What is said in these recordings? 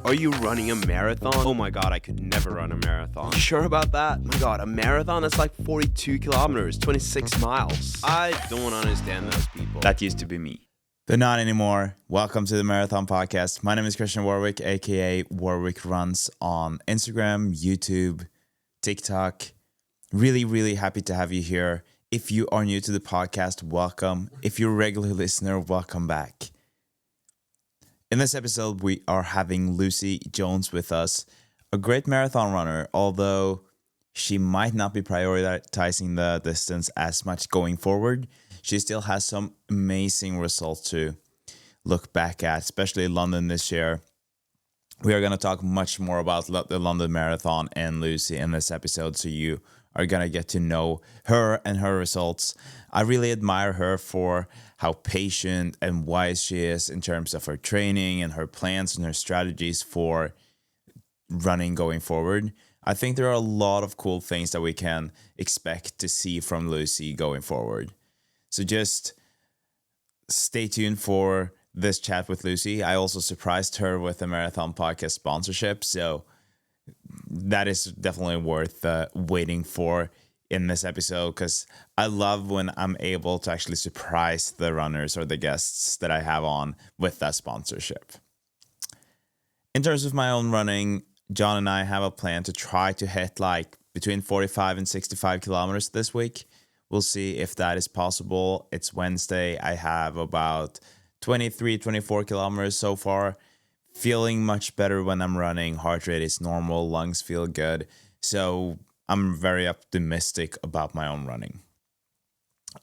Are you running a marathon? Oh my god, I could never run a marathon. You sure about that? My god, a marathon? That's like 42 kilometers, 26 miles. I don't understand those people. That used to be me. But not anymore. Welcome to the Marathon Podcast. My name is Christian Warwick, aka Warwick Runs on Instagram, YouTube, TikTok. Really happy to have you here. If you are new to the podcast, welcome. If you're a regular listener, welcome back. In this episode, we are having Lucy Jones with us, a great marathon runner, although she might not be prioritizing the distance as much going forward. She still has some amazing results to look back at, especially London this year. We are going to talk much more about the London Marathon and Lucy in this episode, so you are going to get to know her and her results. I really admire her for how patient and wise she is in terms of her training and her plans and her strategies for running going forward. I think there are a lot of cool things that we can expect to see from Lucy going forward. So just stay tuned for this chat with Lucy. I also surprised her with a Marathon Podcast sponsorship, so that is definitely worth waiting for in this episode, because I love when I'm able to actually surprise the runners or the guests that I have on with that sponsorship. In terms of my own running, John and I have a plan to try to hit like between 45 and 65 kilometers this week. We'll see if that is possible. It's Wednesday. I have about 23, 24 kilometers so far. Feeling much better when I'm running. Heart rate is normal. Lungs feel good. So I'm very optimistic about my own running.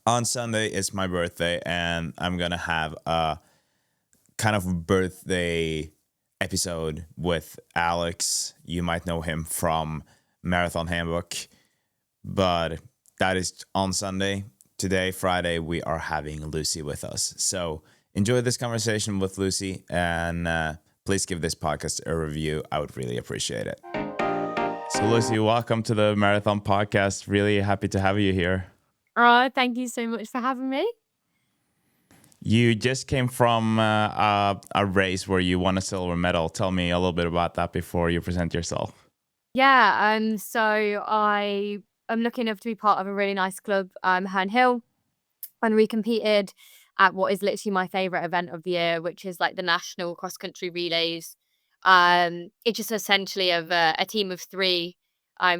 On Sunday is my birthday, and I'm going to have a kind of birthday episode with Alex. You might know him from Marathon Handbook, but that is on Sunday. Today, Friday, we are having Lucy with us. So enjoy this conversation with Lucy, and please give this podcast a review. I would really appreciate it. So Lucy, welcome to the Marathon Podcast. Really happy to have you here. Thank you so much for having me. You just came from a race where you won a silver medal. Tell me a little bit about that before you present yourself. Yeah, so I am lucky enough to be part of a really nice club, Herne Hill, and we competed at what is literally my favourite event of the year, which is like the National Cross Country Relays. It's just essentially of a team of three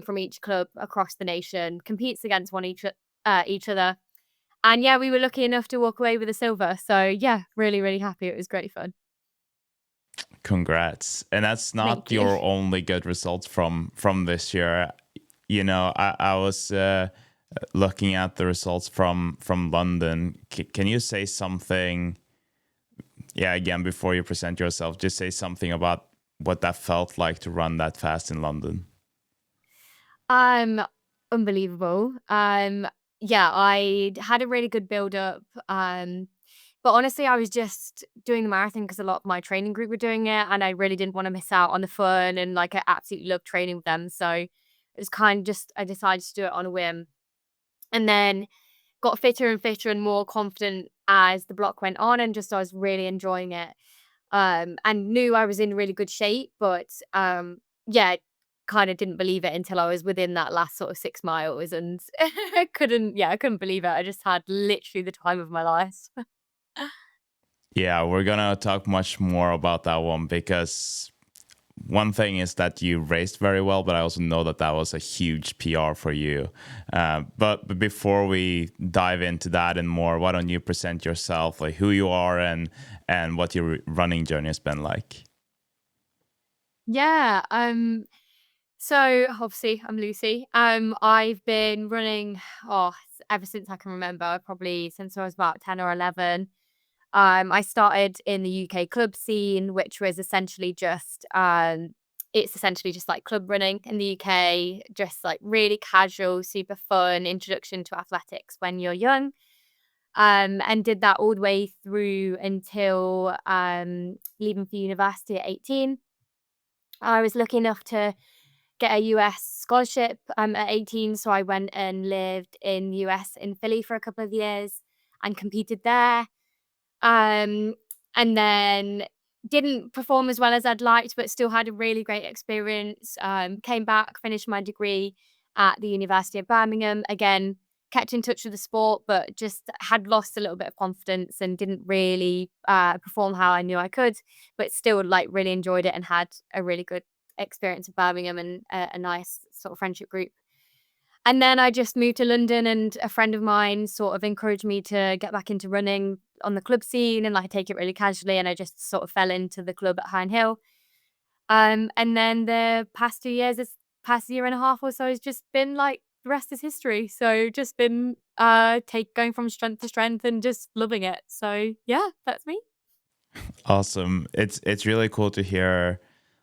from each club across the nation competes against each other. And yeah, we were lucky enough to walk away with a silver. So yeah, really happy. It was great fun. Congrats. And that's not Thank you. your only good results from this year. You know, I was looking at the results from London. Can you say something, again, before you present yourself, just say something about what that felt like to run that fast in London? Unbelievable. Yeah, I had a really good build up. But honestly, I was just doing the marathon because a lot of my training group were doing it, and I really didn't want to miss out on the fun, and like I absolutely love training with them. So it was kind of just, I decided to do it on a whim, and then got fitter and more confident as the block went on, and just I was really enjoying it. And knew I was in really good shape, but yeah, kind of didn't believe it until I was within that last sort of 6 miles, and I couldn't believe it. I just had literally the time of my life. Yeah, we're gonna talk much more about that one, because one thing is that you raced very well, but I also know that was a huge PR for you. But before we dive into that and more, why don't you present yourself, like who you are and what your running journey has been like? Yeah. So obviously I'm Lucy. I've been running ever since I can remember, probably since I was about 10 or 11. I started in the UK club scene, which was essentially just it's essentially just like club running in the UK, just like really casual, super fun introduction to athletics when you're young. And did that all the way through until leaving for university at 18. I was lucky enough to get a US scholarship at 18, so I went and lived in the US in Philly for a couple of years and competed there. And then didn't perform as well as I'd liked, but still had a really great experience. Came back, finished my degree at the University of Birmingham. Again, kept in touch with the sport, but just had lost a little bit of confidence and didn't really perform how I knew I could, but still like really enjoyed it and had a really good experience at Birmingham and a nice sort of friendship group. And then I just moved to London, and a friend of mine sort of encouraged me to get back into running on the club scene and like take it really casually. And I just sort of fell into the club at Hine Hill. And then the past 2 years, this past year and a half or so, has just been like the rest is history. So just been going from strength to strength and just loving it. So yeah, that's me. Awesome. It's really cool to hear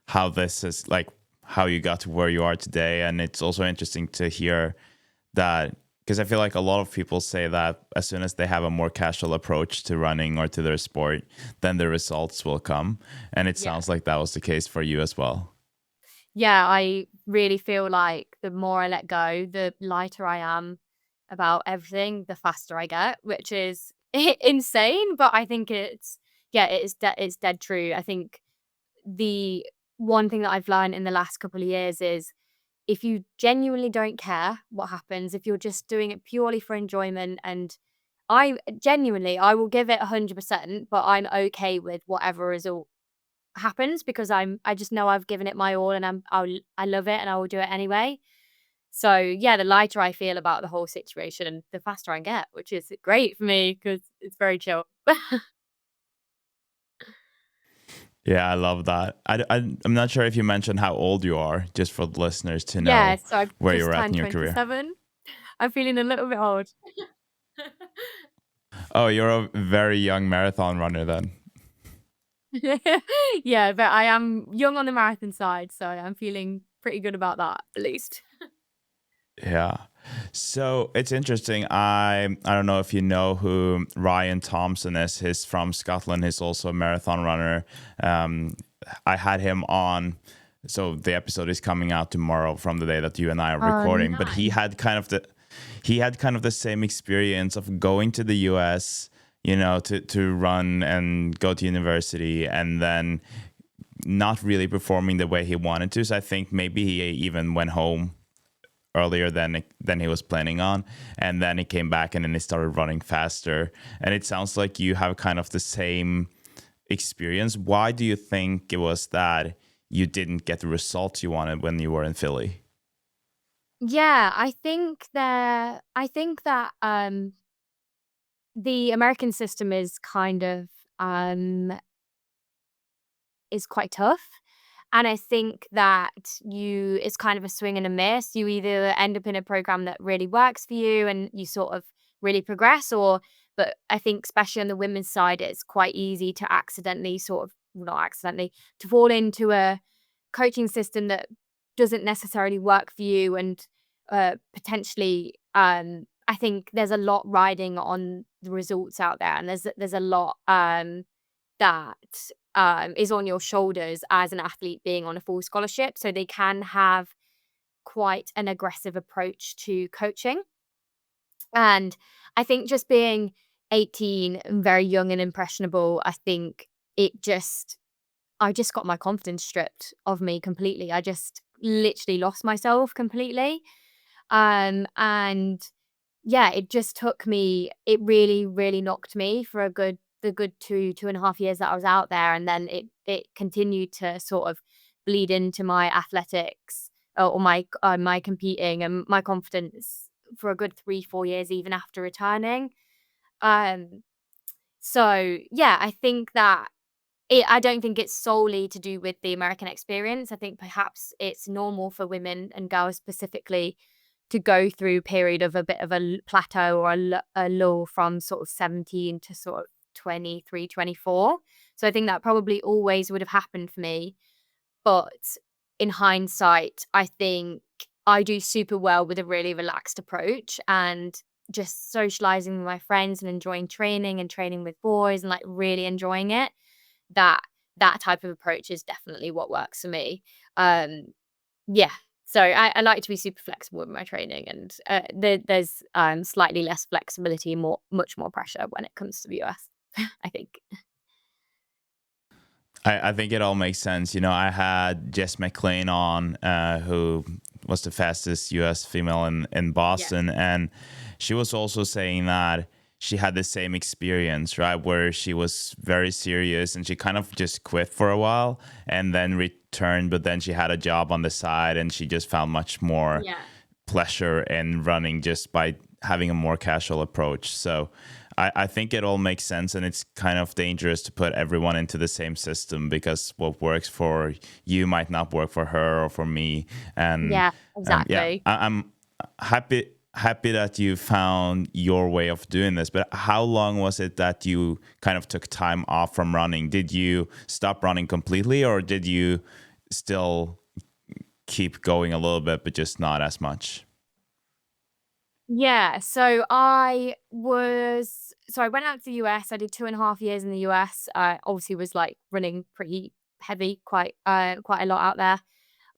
how this is like how you got to where you are today. And it's also interesting to hear that, because I feel like a lot of people say that as soon as they have a more casual approach to running or to their sport, then the results will come. And it Yeah. sounds like that was the case for you as well. Yeah, I really feel like the more I let go, the lighter I am about everything, the faster I get, which is insane. But I think it's it's dead true. I think the one thing that I've learned in the last couple of years is if you genuinely don't care what happens, if you're just doing it purely for enjoyment, and I will give it 100%, but I'm okay with whatever result happens because I just know I've given it my all, and I love it and I will do it anyway. So yeah, the lighter I feel about the whole situation, the faster I get, which is great for me because it's very chill. Yeah, I love that. I'm not sure if you mentioned how old you are, just for the listeners to Yeah, know so I've where just you're at in turned your career. 27. I'm feeling a little bit old. Oh, you're a very young marathon runner then. Yeah, but I am young on the marathon side, so I'm feeling pretty good about that, at least. Yeah. So it's interesting. I don't know if you know who Ryan Thompson is. He's from Scotland. He's also a marathon runner. I had him on. So the episode is coming out tomorrow from the day that you and I are recording. But he Nice. had kind of the same experience of going to the US, you know, to run and go to university, and then not really performing the way he wanted to. So I think maybe he even went home earlier than he was planning on, and then he came back and then he started running faster. And it sounds like you have kind of the same experience. Why do you think it was that you didn't get the results you wanted when you were in Philly? Yeah, I think that the American system is kind of is quite tough. And I think that it's kind of a swing and a miss. You either end up in a program that really works for you and you sort of really progress, but I think especially on the women's side, it's quite easy to accidentally not accidentally, to fall into a coaching system that doesn't necessarily work for you. And potentially, I think there's a lot riding on the results out there. And there's a lot that is on your shoulders as an athlete being on a full scholarship. So they can have quite an aggressive approach to coaching. And I think just being 18 and very young and impressionable, I think I just got my confidence stripped of me completely. I just literally lost myself completely. And yeah, it really, really knocked me for the good 2.5 years that I was out there. And then it continued to sort of bleed into my athletics or my competing and my confidence for a good 3-4 years, even after returning. Um, so yeah, I think that I don't think it's solely to do with the American experience. I think perhaps it's normal for women and girls specifically to go through a period of a bit of a plateau or a lull from sort of 17 to sort of 23, 24. So I think that probably always would have happened for me. But in hindsight, I think I do super well with a really relaxed approach and just socializing with my friends and enjoying training and training with boys and like really enjoying it. That that type of approach is definitely what works for me. Um, yeah. So I like to be super flexible with my training, and there's slightly less flexibility, much more pressure when it comes to the US. I think. I think it all makes sense. I had Jess McLean on, who was the fastest US female in Yeah. Boston. And she was also saying that she had the same experience, right? Where she was very serious and she kind of just quit for a while and then returned. But then she had a job on the side and she just found much more Yeah. pleasure in running just by having a more casual approach. So I think it all makes sense, and it's kind of dangerous to put everyone into the same system because what works for you might not work for her or for me. And Yeah, yeah, exactly. I'm happy that you found your way of doing this. But how long was it that you kind of took time off from running? Did you stop running completely, or did you still keep going a little bit, but just not as much? Yeah, so I went out to the US. I did 2.5 years in the US. I obviously was like running pretty heavy, quite a lot out there.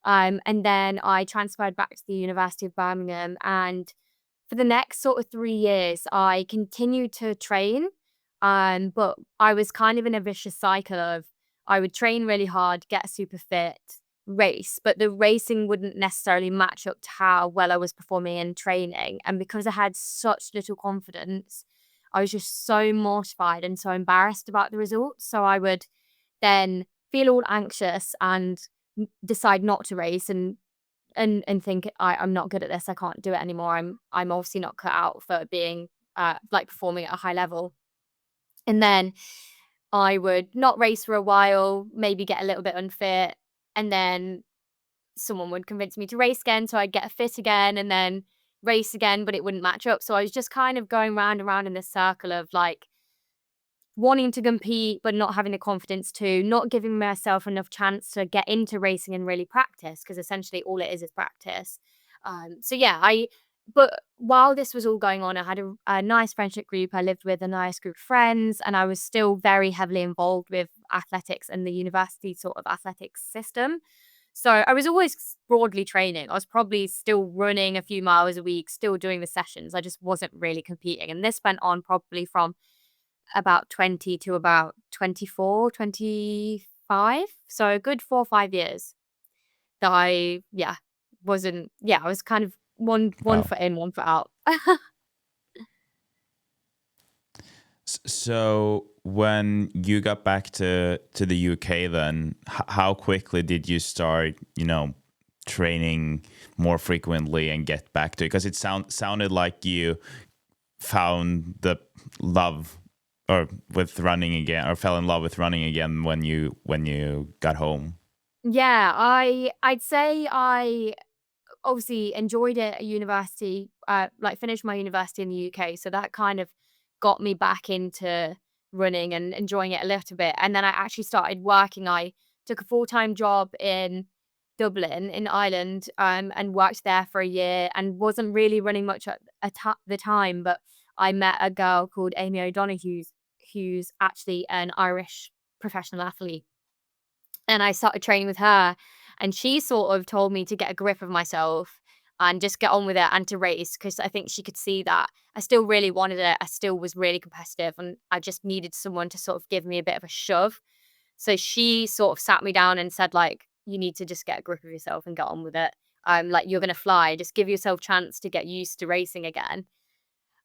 And then I transferred back to the University of Birmingham, and for the next sort of 3 years, I continued to train. But I was kind of in a vicious cycle of I would train really hard, get super fit, race, but the racing wouldn't necessarily match up to how well I was performing in training. And because I had such little confidence, I was just so mortified and so embarrassed about the results. So I would then feel all anxious and decide not to race and think I'm not good at this. I can't do it anymore. I'm obviously not cut out for being like performing at a high level. And then I would not race for a while, maybe get a little bit unfit, and then someone would convince me to race again, so I'd get fit again and then race again, but it wouldn't match up. So I was just kind of going round and round in this circle of like wanting to compete but not having the confidence to, not giving myself enough chance to get into racing and really practice, because essentially all it is practice. So yeah, but while this was all going on, I had a nice friendship group. I lived with a nice group of friends, and I was still very heavily involved with athletics and the university sort of athletics system. So I was always broadly training. I was probably still running a few miles a week, still doing the sessions. I just wasn't really competing. And this went on probably from about 20 to about 24, 25. So a good 4 or 5 years that I was kind of one Wow. foot in, one foot out. So when you got back to the UK, then how quickly did you start, training more frequently and get back to it? Because it sounded like you found the love or with running again, or fell in love with running again when you got home. Yeah, I'd say I obviously enjoyed it at university, like finished my university in the UK. So that kind of got me back into running and enjoying it a little bit. And then I actually started working. I took a full-time job in Dublin in Ireland, and worked there for a year and wasn't really running much at the time. But I met a girl called Amy O'Donoghue, who's actually an Irish professional athlete, and I started training with her, and she sort of told me to get a grip of myself and just get on with it and to race, because I think she could see that I still really wanted it. I still was really competitive, and I just needed someone to sort of give me a bit of a shove. So she sort of sat me down and said, like, you need to just get a grip of yourself and get on with it. Like, you're gonna fly. Just give yourself a chance to get used to racing again.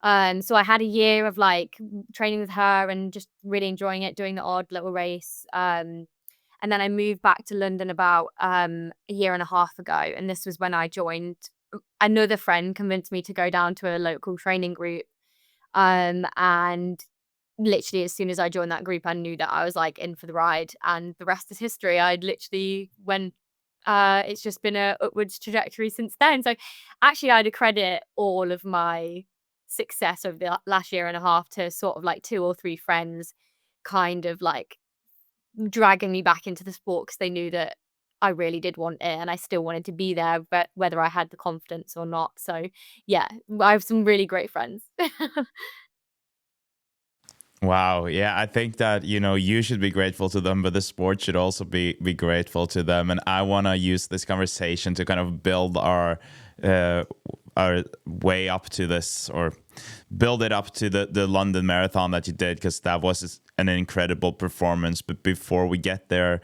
So I had a year of like training with her and just really enjoying it, doing the odd little race. And then I moved back to London about a year and a half ago. And this was when I joined. Another friend convinced me to go down to a local training group. And literally, as soon as I joined that group, I knew that I was like in for the ride. And the rest is history. I'd literally it's just been a upwards trajectory since then. So actually, I'd accredit all of my success over the last year and a half to sort of like 2 or 3 friends kind of like dragging me back into the sport, because they knew that I really did want it and I still wanted to be there, but whether I had the confidence or not. So yeah, I have some really great friends. Wow. Yeah, I think that, you should be grateful to them, but the sport should also be grateful to them. And I want to use this conversation to kind of build our way up to this, or build it up to the London Marathon that you did, because that was an incredible performance. But before we get there,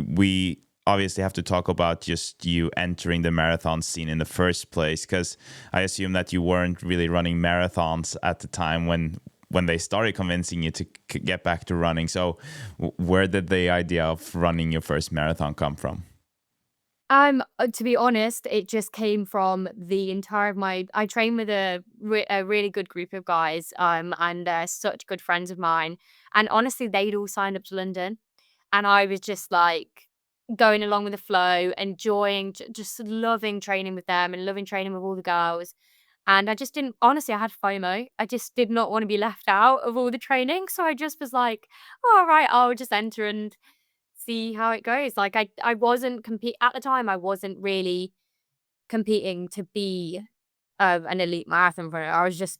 we obviously have to talk about just you entering the marathon scene in the first place, because I assume that you weren't really running marathons at the time when they started convincing you to get back to running. So where did the idea of running your first marathon come from? To be honest, it just came from the entire of I train with a really good group of guys, and they're such good friends of mine. And honestly, they'd all signed up to London, and I was just like going along with the flow, enjoying, just loving training with them and loving training with all the girls. And I just didn't, honestly, I had FOMO. I just did not want to be left out of all the training. So I just was like, oh, all right, I'll just enter and see how it goes. Like I wasn't at the time. I wasn't really competing to be an elite marathon runner. I just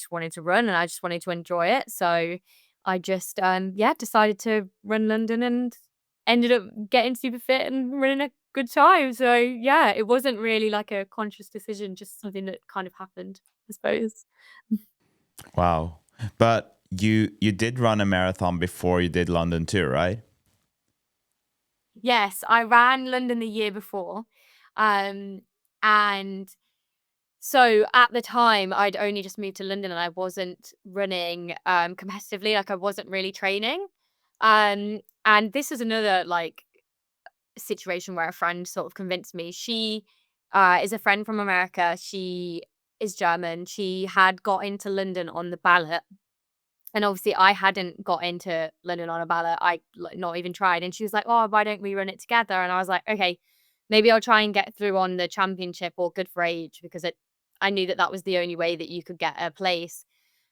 wanted to run and I just wanted to enjoy it. So I just decided to run London and ended up getting super fit and running a good time. So yeah, it wasn't really like a conscious decision, just something that kind of happened, I suppose. Wow. But you did run a marathon before you did London too, right? Yes, I ran London the year before. And so at the time I'd only just moved to London and I wasn't running competitively, like I wasn't really training. And this is another like situation where a friend sort of convinced me. She is a friend from America. She is German. She had got into London on the ballot. And obviously I hadn't got into London on a ballot. I not even tried. And she was like, oh, why don't we run it together? And I was like, okay, maybe I'll try and get through on the championship or good for age, because I knew that was the only way that you could get a place.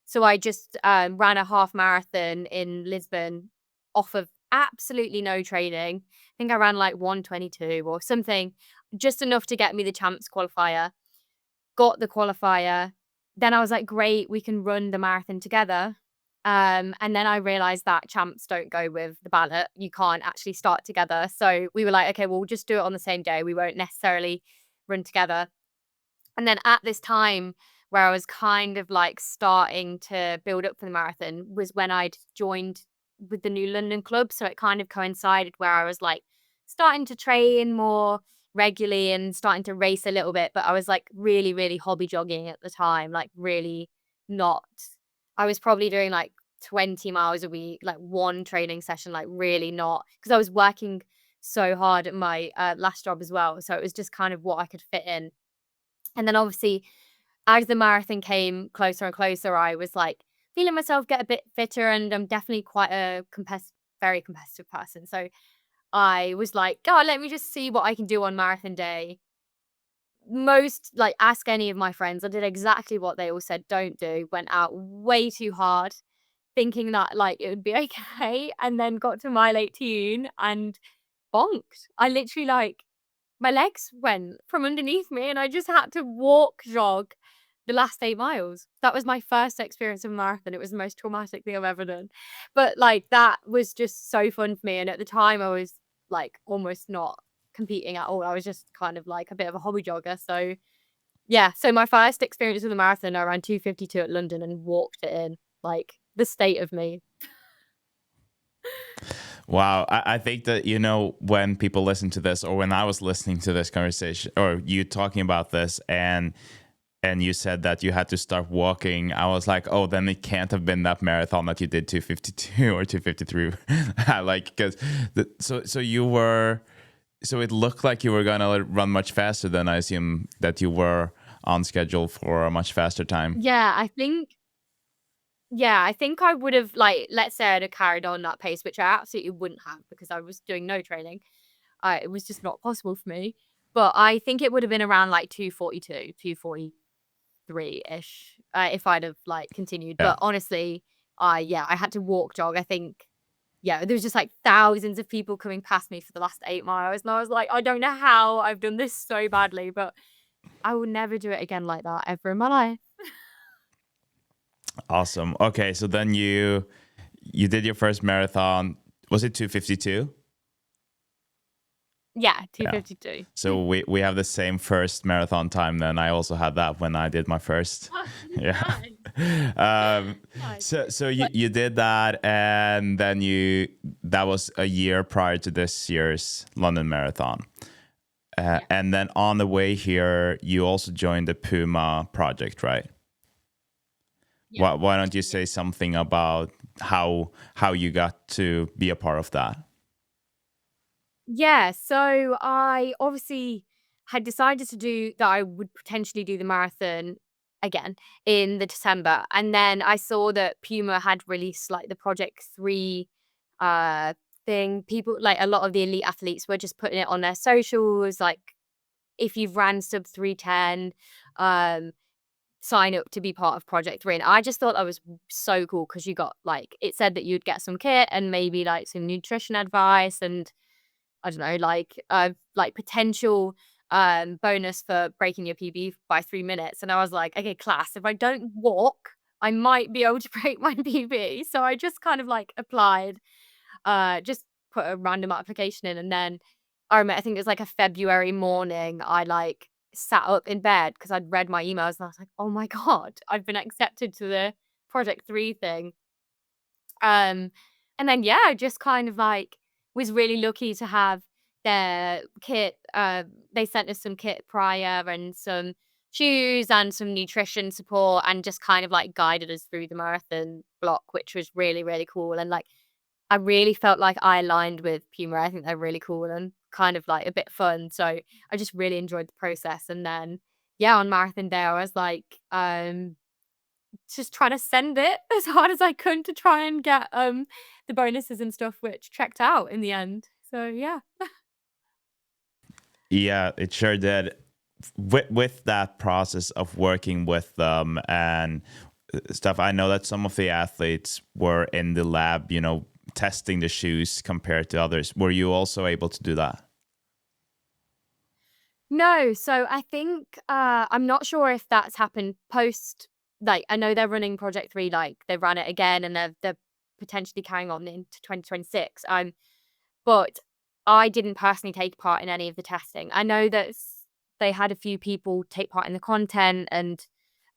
So I just ran a half marathon in Lisbon off of absolutely no training. I think I ran like 1:22 or something, just enough to get me the champs qualifier. Got the qualifier. Then I was like, great, we can run the marathon together. And then I realized that champs don't go with the ballot. You can't actually start together. So we were like, okay, well, we'll just do it on the same day. We won't necessarily run together. And then at this time where I was kind of like starting to build up for the marathon was when I'd joined with the new London club. So it kind of coincided where I was like starting to train more regularly and starting to race a little bit. But I was like really, really hobby jogging at the time, like really not. I was probably doing like 20 miles a week, like one training session, like really not, because I was working so hard at my last job as well. So it was just kind of what I could fit in. And then obviously, as the marathon came closer and closer, I was like feeling myself get a bit fitter, and I'm definitely quite a very competitive person. So I was like, oh, let me just see what I can do on marathon day. Like ask any of my friends. I did exactly what they all said don't do. Went out way too hard, thinking that like it would be okay, and then got to mile 18 and bonked. I literally like my legs went from underneath me and I just had to walk jog the last 8 miles. That was my first experience of a marathon. It was the most traumatic thing I've ever done. But like that was just so fun for me. And at the time I was like almost not competing at all. I was just kind of like a bit of a hobby jogger. So yeah, so my first experience with a marathon, I ran 2:52 at London and walked it in. Like the state of me. Wow. I think that, when people listen to this, or when I was listening to this conversation, or you talking about this, and you said that you had to start walking, I was like, oh, then it can't have been that marathon that you did 2:52 or 2:53. Like, because so it looked like you were going to run much faster than I assume that you were on schedule for a much faster time. Yeah, I think I would have, like, let's say I'd have carried on that pace, which I absolutely wouldn't have because I was doing no training. It was just not possible for me. But I think it would have been around like 2:42, 2:43-ish, if I'd have like continued. Yeah. But honestly, I had to walk jog. I think, yeah, there was just like thousands of people coming past me for the last 8 miles. And I was like, I don't know how I've done this so badly, but I will never do it again like that ever in my life. Awesome. Okay, so then you did your first marathon. Was it 2:52? Yeah, Yeah. 2:52. So we have the same first marathon time. Then I also had that when I did my first. Yeah. Nice. Nice. So you But you did that, and then that was a year prior to this year's London Marathon. yeah, And then on the way here, you also joined the Puma project, right? yeah, Why don't you yeah. say something about how you got to be a part of that? Yeah, so I obviously had decided to do that I would potentially do the marathon again in the December. And then I saw that Puma had released like the Project 3 uh thing. People like a lot of the elite athletes were just putting it on their socials, like if you've ran sub 310, um, sign up to be part of Project 3. And I just thought that was so cool because you got like it said that you'd get some kit and maybe like some nutrition advice and I don't know, like potential bonus for breaking your PB by 3 minutes. And I was like, okay, class, if I don't walk, I might be able to break my PB. So I just kind of like applied, just put a random application in. And then I remember, I think it was like a February morning, I like sat up in bed because I'd read my emails and I was like, oh my God, I've been accepted to the Project 3 thing. Um, and then yeah, I just kind of like was really lucky to have their kit. They sent us some kit prior and some shoes and some nutrition support and just kind of like guided us through the marathon block, which was really, really cool. And like I really felt like I aligned with Puma. I think they're really cool and kind of like a bit fun. So I just really enjoyed the process. And then yeah, on marathon day, I was like, just trying to send it as hard as I could to try and get the bonuses and stuff, which checked out in the end. So yeah. Yeah, it sure did. With that process of working with them and stuff, I know that some of the athletes were in the lab, testing the shoes compared to others. Were you also able to do that? No, so I think I'm not sure if that's happened post like I know they're running Project 3 like they ran it again and they're potentially carrying on into 2026. But I didn't personally take part in any of the testing. I know that they had a few people take part in the content and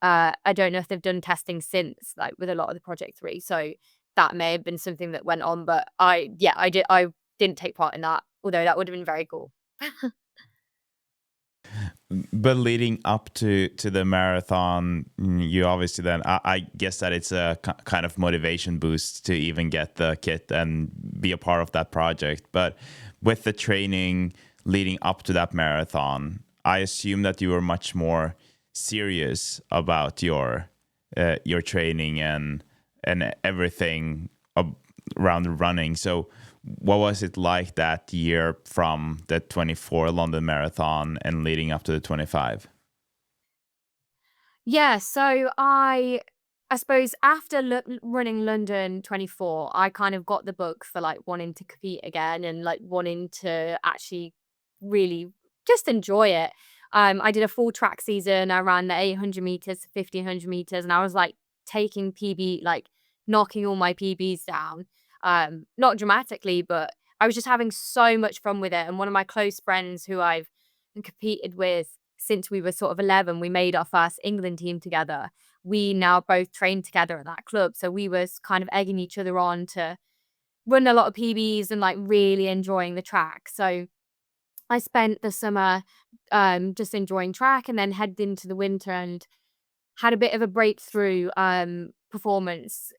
I don't know if they've done testing since like with a lot of the Project 3. So that may have been something that went on, but I didn't take part in that, although that would have been very cool. But leading up to the marathon, you obviously then I guess that it's a kind of motivation boost to even get the kit and be a part of that project. But with the training leading up to that marathon, I assume that you were much more serious about your training and everything around the running. So what was it like that year from the 24 London Marathon and leading up to the 25? Yeah, so I suppose after running London 24, I kind of got the bug for like wanting to compete again and like wanting to actually really just enjoy it. I did a full track season. I ran the 800 meters, 1500 meters, and I was like taking PB, like knocking all my PBs down. Not dramatically, but I was just having so much fun with it. And one of my close friends who I've competed with since we were sort of 11, we made our first England team together. We now both train together at that club. So we was kind of egging each other on to run a lot of PBs and like really enjoying the track. So I spent the summer just enjoying track and then headed into the winter and had a bit of a breakthrough performance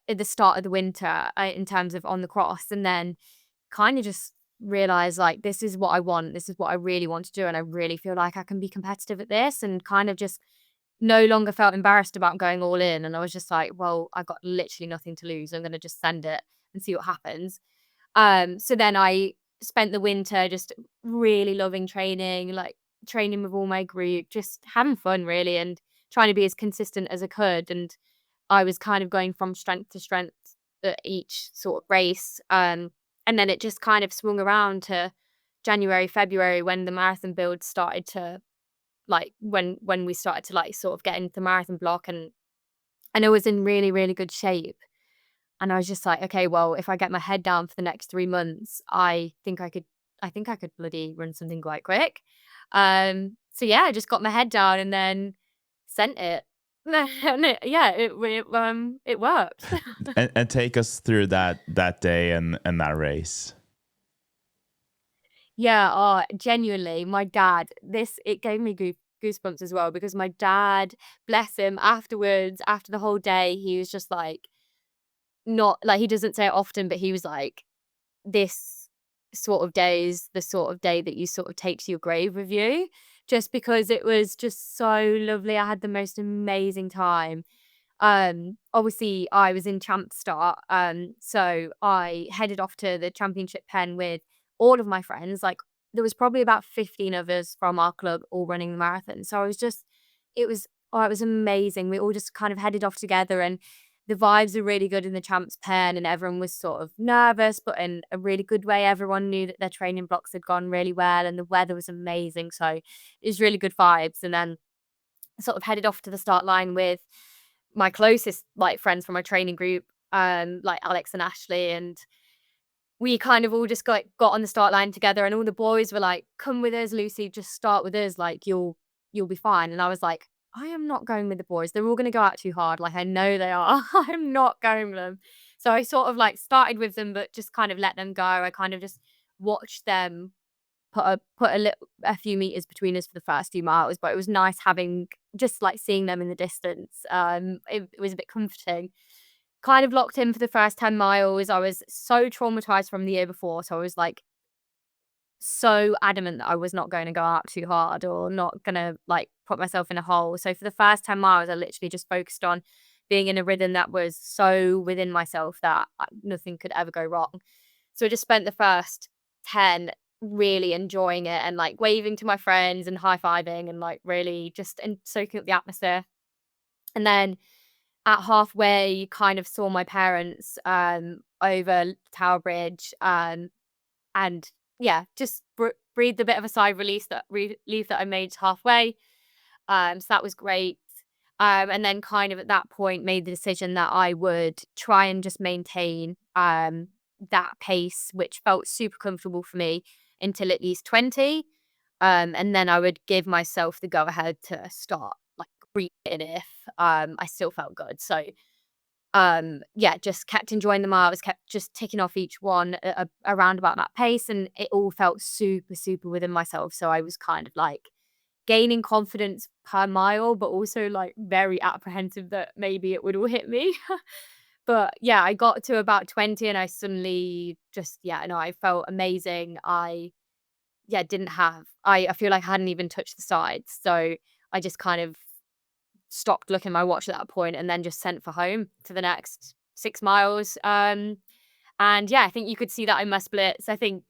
at the start of the winter in terms of on the cross. And then kind of just realize like this is what I want. This is what I really want to do. And I really feel like I can be competitive at this and kind of just no longer felt embarrassed about going all in. And I was just like, well, I got literally nothing to lose. I'm gonna just send it and see what happens. So then I spent the winter just really loving training, like training with all my group, just having fun really and trying to be as consistent as I could. And I was kind of going from strength to strength at each sort of race. And then it just kind of swung around to January, February when the marathon build started to like when we started to like sort of get into the marathon block and I was in really, really good shape. And I was just like, okay, well, if I get my head down for the next 3 months, I think I could I think I could bloody run something quite quick. So yeah, I just got my head down and then sent it. And it worked. And take us through that day and that race. Yeah, genuinely, my dad, it gave me goosebumps as well, because my dad, bless him, afterwards, after the whole day, he was just like, not like, he doesn't say it often, but he was like, this sort of day is the sort of day that you sort of take to your grave with you, just because it was just so lovely. I had the most amazing time. Obviously I was in champ start, so I headed off to the championship pen with all of my friends. Like, there was probably about 15 of us from our club all running the marathon. So I was just, it was amazing. We all just kind of headed off together, and the vibes were really good in the champs pen, and everyone was sort of nervous, but in a really good way. Everyone knew that their training blocks had gone really well, and the weather was amazing. So it was really good vibes. And then sort of headed off to the start line with my closest like friends from my training group, like Alex and Ashley, and we kind of all just got on the start line together, and all the boys were like, "Come with us, Lucy, just start with us, like you'll be fine." And I was like, I am not going with the boys. They're all going to go out too hard. Like, I know they are. I'm not going with them. So I sort of like started with them, but just kind of let them go. I kind of just watched them put a few meters between us for the first few miles, but it was nice having just like seeing them in the distance. It was a bit comforting. Kind of locked in for the first 10 miles. I was so traumatized from the year before, so I was like so adamant that I was not going to go out too hard, or not gonna like put myself in a hole. So for the first 10 miles, I literally just focused on being in a rhythm that was so within myself that nothing could ever go wrong. So I just spent the first 10 really enjoying it, and like waving to my friends and high-fiving, and like really just soaking up the atmosphere. And then at halfway, kind of saw my parents over Tower Bridge, and yeah, just breathed a bit of a sigh of relief that I made halfway. So that was great. And then kind of at that point made the decision that I would try and just maintain that pace, which felt super comfortable for me, until at least 20. And then I would give myself the go ahead to start like breathing if I still felt good. So yeah, just kept enjoying the miles, kept just ticking off each one around about that pace, and it all felt super within myself. So I was kind of like gaining confidence per mile, but also like very apprehensive that maybe it would all hit me. But yeah, I got to about 20 and I suddenly just, yeah, no, I felt amazing. I feel like I hadn't even touched the sides. So I just kind of stopped looking at my watch at that point, and then just sent for home for the next 6 miles. And yeah, I think you could see that I must blitz. I think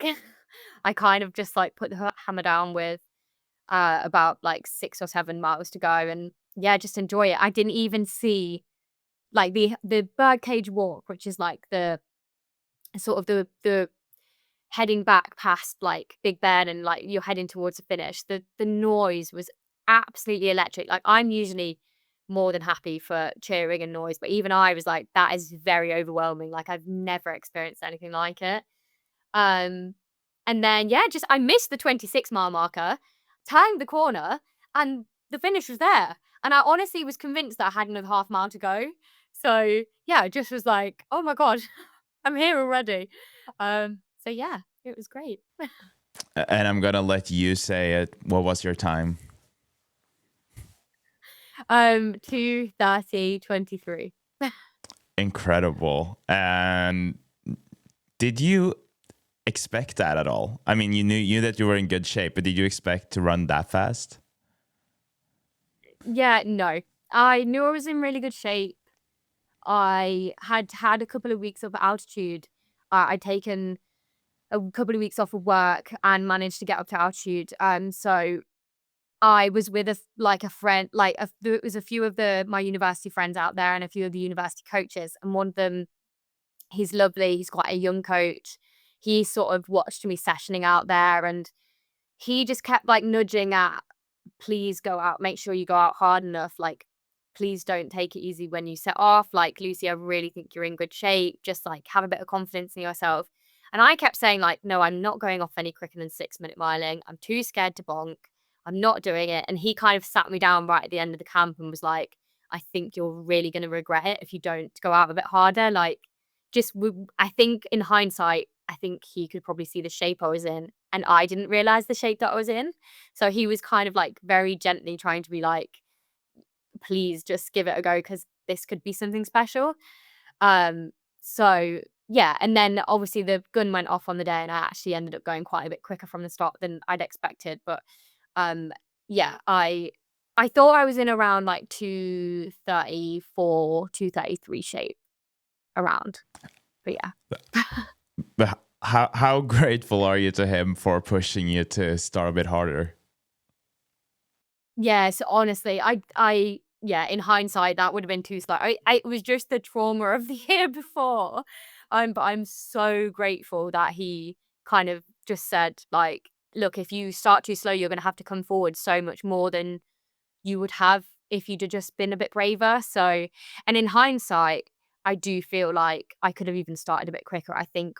I kind of just like put the hammer down with about like 6 or 7 miles to go, and yeah, just enjoy it. I didn't even see like the birdcage walk, which is like the sort of the heading back past like Big Ben, and like you're heading towards the finish. The noise was absolutely electric. Like, I'm usually more than happy for cheering and noise, but even I was like, that is very overwhelming. Like, I've never experienced anything like it. Um, and then yeah, just I missed the 26-mile marker, turned the corner, and the finish was there. And I honestly was convinced that I had another half mile to go. So yeah, I just was like, oh my God, I'm here already. So yeah, it was great. And I'm gonna let you say it. What was your time? 2:30:23. Incredible. And did you expect that at all? I mean, you knew that you were in good shape, but did you expect to run that fast? Yeah, no. I knew I was in really good shape. I had had a couple of weeks of altitude. I'd taken a couple of weeks off of work and managed to get up to altitude. So I was with a friend, there was a few of my university friends out there, and a few of the university coaches, and one of them, he's lovely. He's quite a young coach. He sort of watched me sessioning out there, and he just kept like nudging at, please go out, make sure you go out hard enough. Like, please don't take it easy when you set off. Like, Lucy, I really think you're in good shape. Just like have a bit of confidence in yourself. And I kept saying like, no, I'm not going off any quicker than 6-minute miling. I'm too scared to bonk. I'm not doing it. And he kind of sat me down right at the end of the camp and was like, I think you're really going to regret it if you don't go out a bit harder. Like, I think in hindsight, I think he could probably see the shape I was in, and I didn't realize the shape that I was in. So he was kind of like very gently trying to be like, please just give it a go because this could be something special. So yeah, and then obviously the gun went off on the day, and I actually ended up going quite a bit quicker from the start than I'd expected. But yeah, I thought I was in around like 234, 233 shape around. But yeah. But how grateful are you to him for pushing you to start a bit harder? Yes, honestly, yeah, in hindsight, that would have been too slow. It was just the trauma of the year before. But I'm so grateful that he kind of just said, like, look, if you start too slow, you're going to have to come forward so much more than you would have if you'd have just been a bit braver. So, and in hindsight, I do feel like I could have even started a bit quicker. I think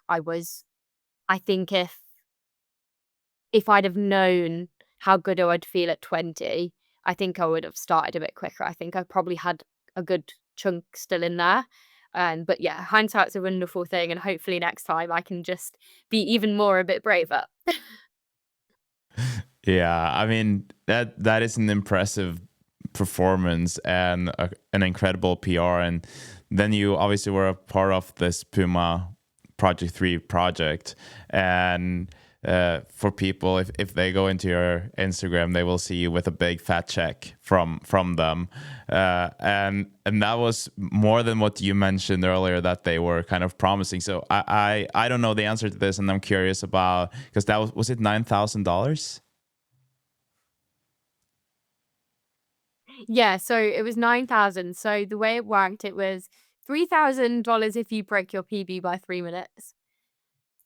if I'd have known how good I would feel at 20, I think I would have started a bit quicker. I think I probably had a good chunk still in there. But yeah, hindsight's a wonderful thing, and hopefully next time I can just be even more a bit braver. Yeah, I mean that is an impressive performance and an incredible PR. And then you obviously were a part of this Puma Project 3 project. And for people, if they go into your Instagram, they will see you with a big fat check from them. And that was more than what you mentioned earlier that they were kind of promising. So I don't know the answer to this, and I'm curious about, because that was it $9,000? Yeah, so it was 9,000. So the way it worked, it was $3,000 if you break your PB by 3 minutes.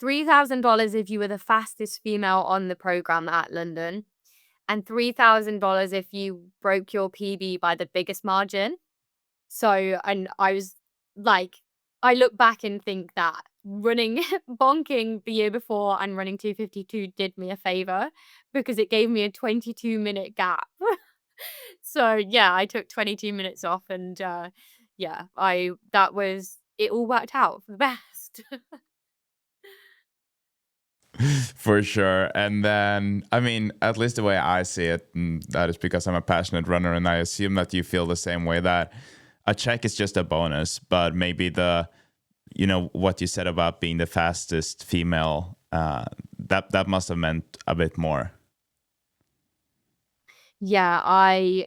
$3,000 if you were the fastest female on the program at London, and $3,000 if you broke your PB by the biggest margin. So, and I was like, I look back and think that running, bonking the year before and running 252 did me a favor because it gave me a 22-minute gap. So yeah, I took 22 minutes off, and yeah, it all worked out for the best. For sure. And then, I mean, at least the way I see it, and that is because I'm a passionate runner, and I assume that you feel the same way, that a check is just a bonus, but maybe what you said about being the fastest female, that must have meant a bit more. Yeah, I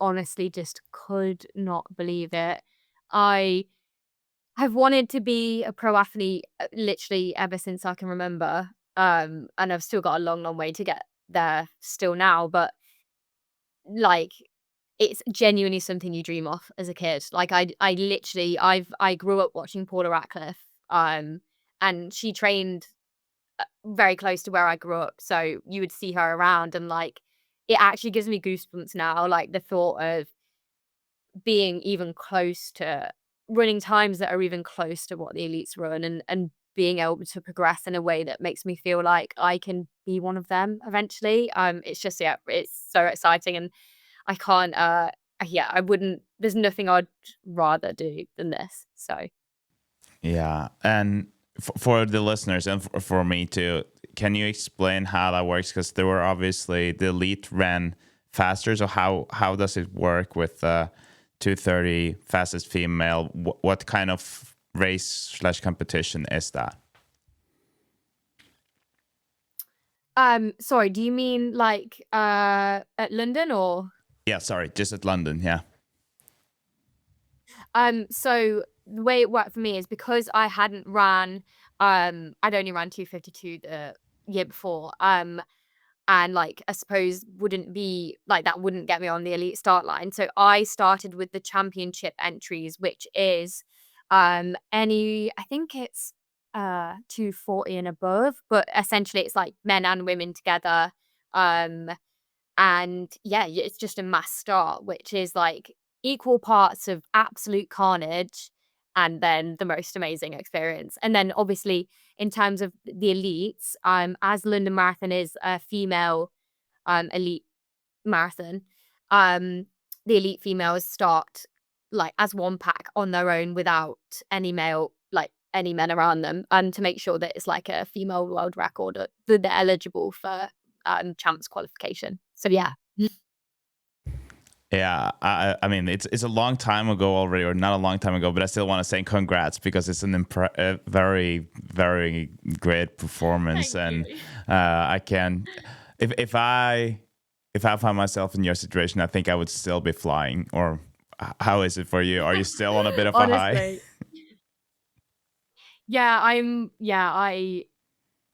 honestly just could not believe it. I've wanted to be a pro athlete literally ever since I can remember. And I've still got a long, long way to get there still now, but like it's genuinely something you dream of as a kid. Like I literally I grew up watching Paula Ratcliffe, and she trained very close to where I grew up. So you would see her around, and like it actually gives me goosebumps now, like the thought of being even close to running times that are even close to what the elites run, and being able to progress in a way that makes me feel like I can be one of them eventually. It's just, yeah, it's so exciting, and I can't yeah, I wouldn't there's nothing I'd rather do than this. So Yeah. And for the listeners and for me too, can you explain how that works? Because there were obviously the elite ran faster. So how does it work with 230 fastest female? What kind of race/competition is that? sorry, do you mean like at London or? Yeah, sorry, just at London. Yeah. So the way it worked for me is because I hadn't ran, I'd only ran 252 the year before. And like I suppose wouldn't be like that wouldn't get me on the elite start line. So I started with the championship entries, which is I think it's 240 and above, but essentially it's like men and women together. Um and yeah, it's just a mass start, which is like equal parts of absolute carnage and then the most amazing experience. And then obviously in terms of the elites, as London Marathon is a female elite marathon, the elite females start like as one pack on their own without any men around them, and to make sure that it's like a female world record that they're eligible for champs qualification. So yeah. Yeah, I mean, it's a long time ago already, or not a long time ago, but I still want to say congrats because it's a very, very great performance. Thank And you. I can, if I found myself in your situation, I think I would still be flying. Or how is it for you? Are you still on a bit of a high? Honestly. Yeah, I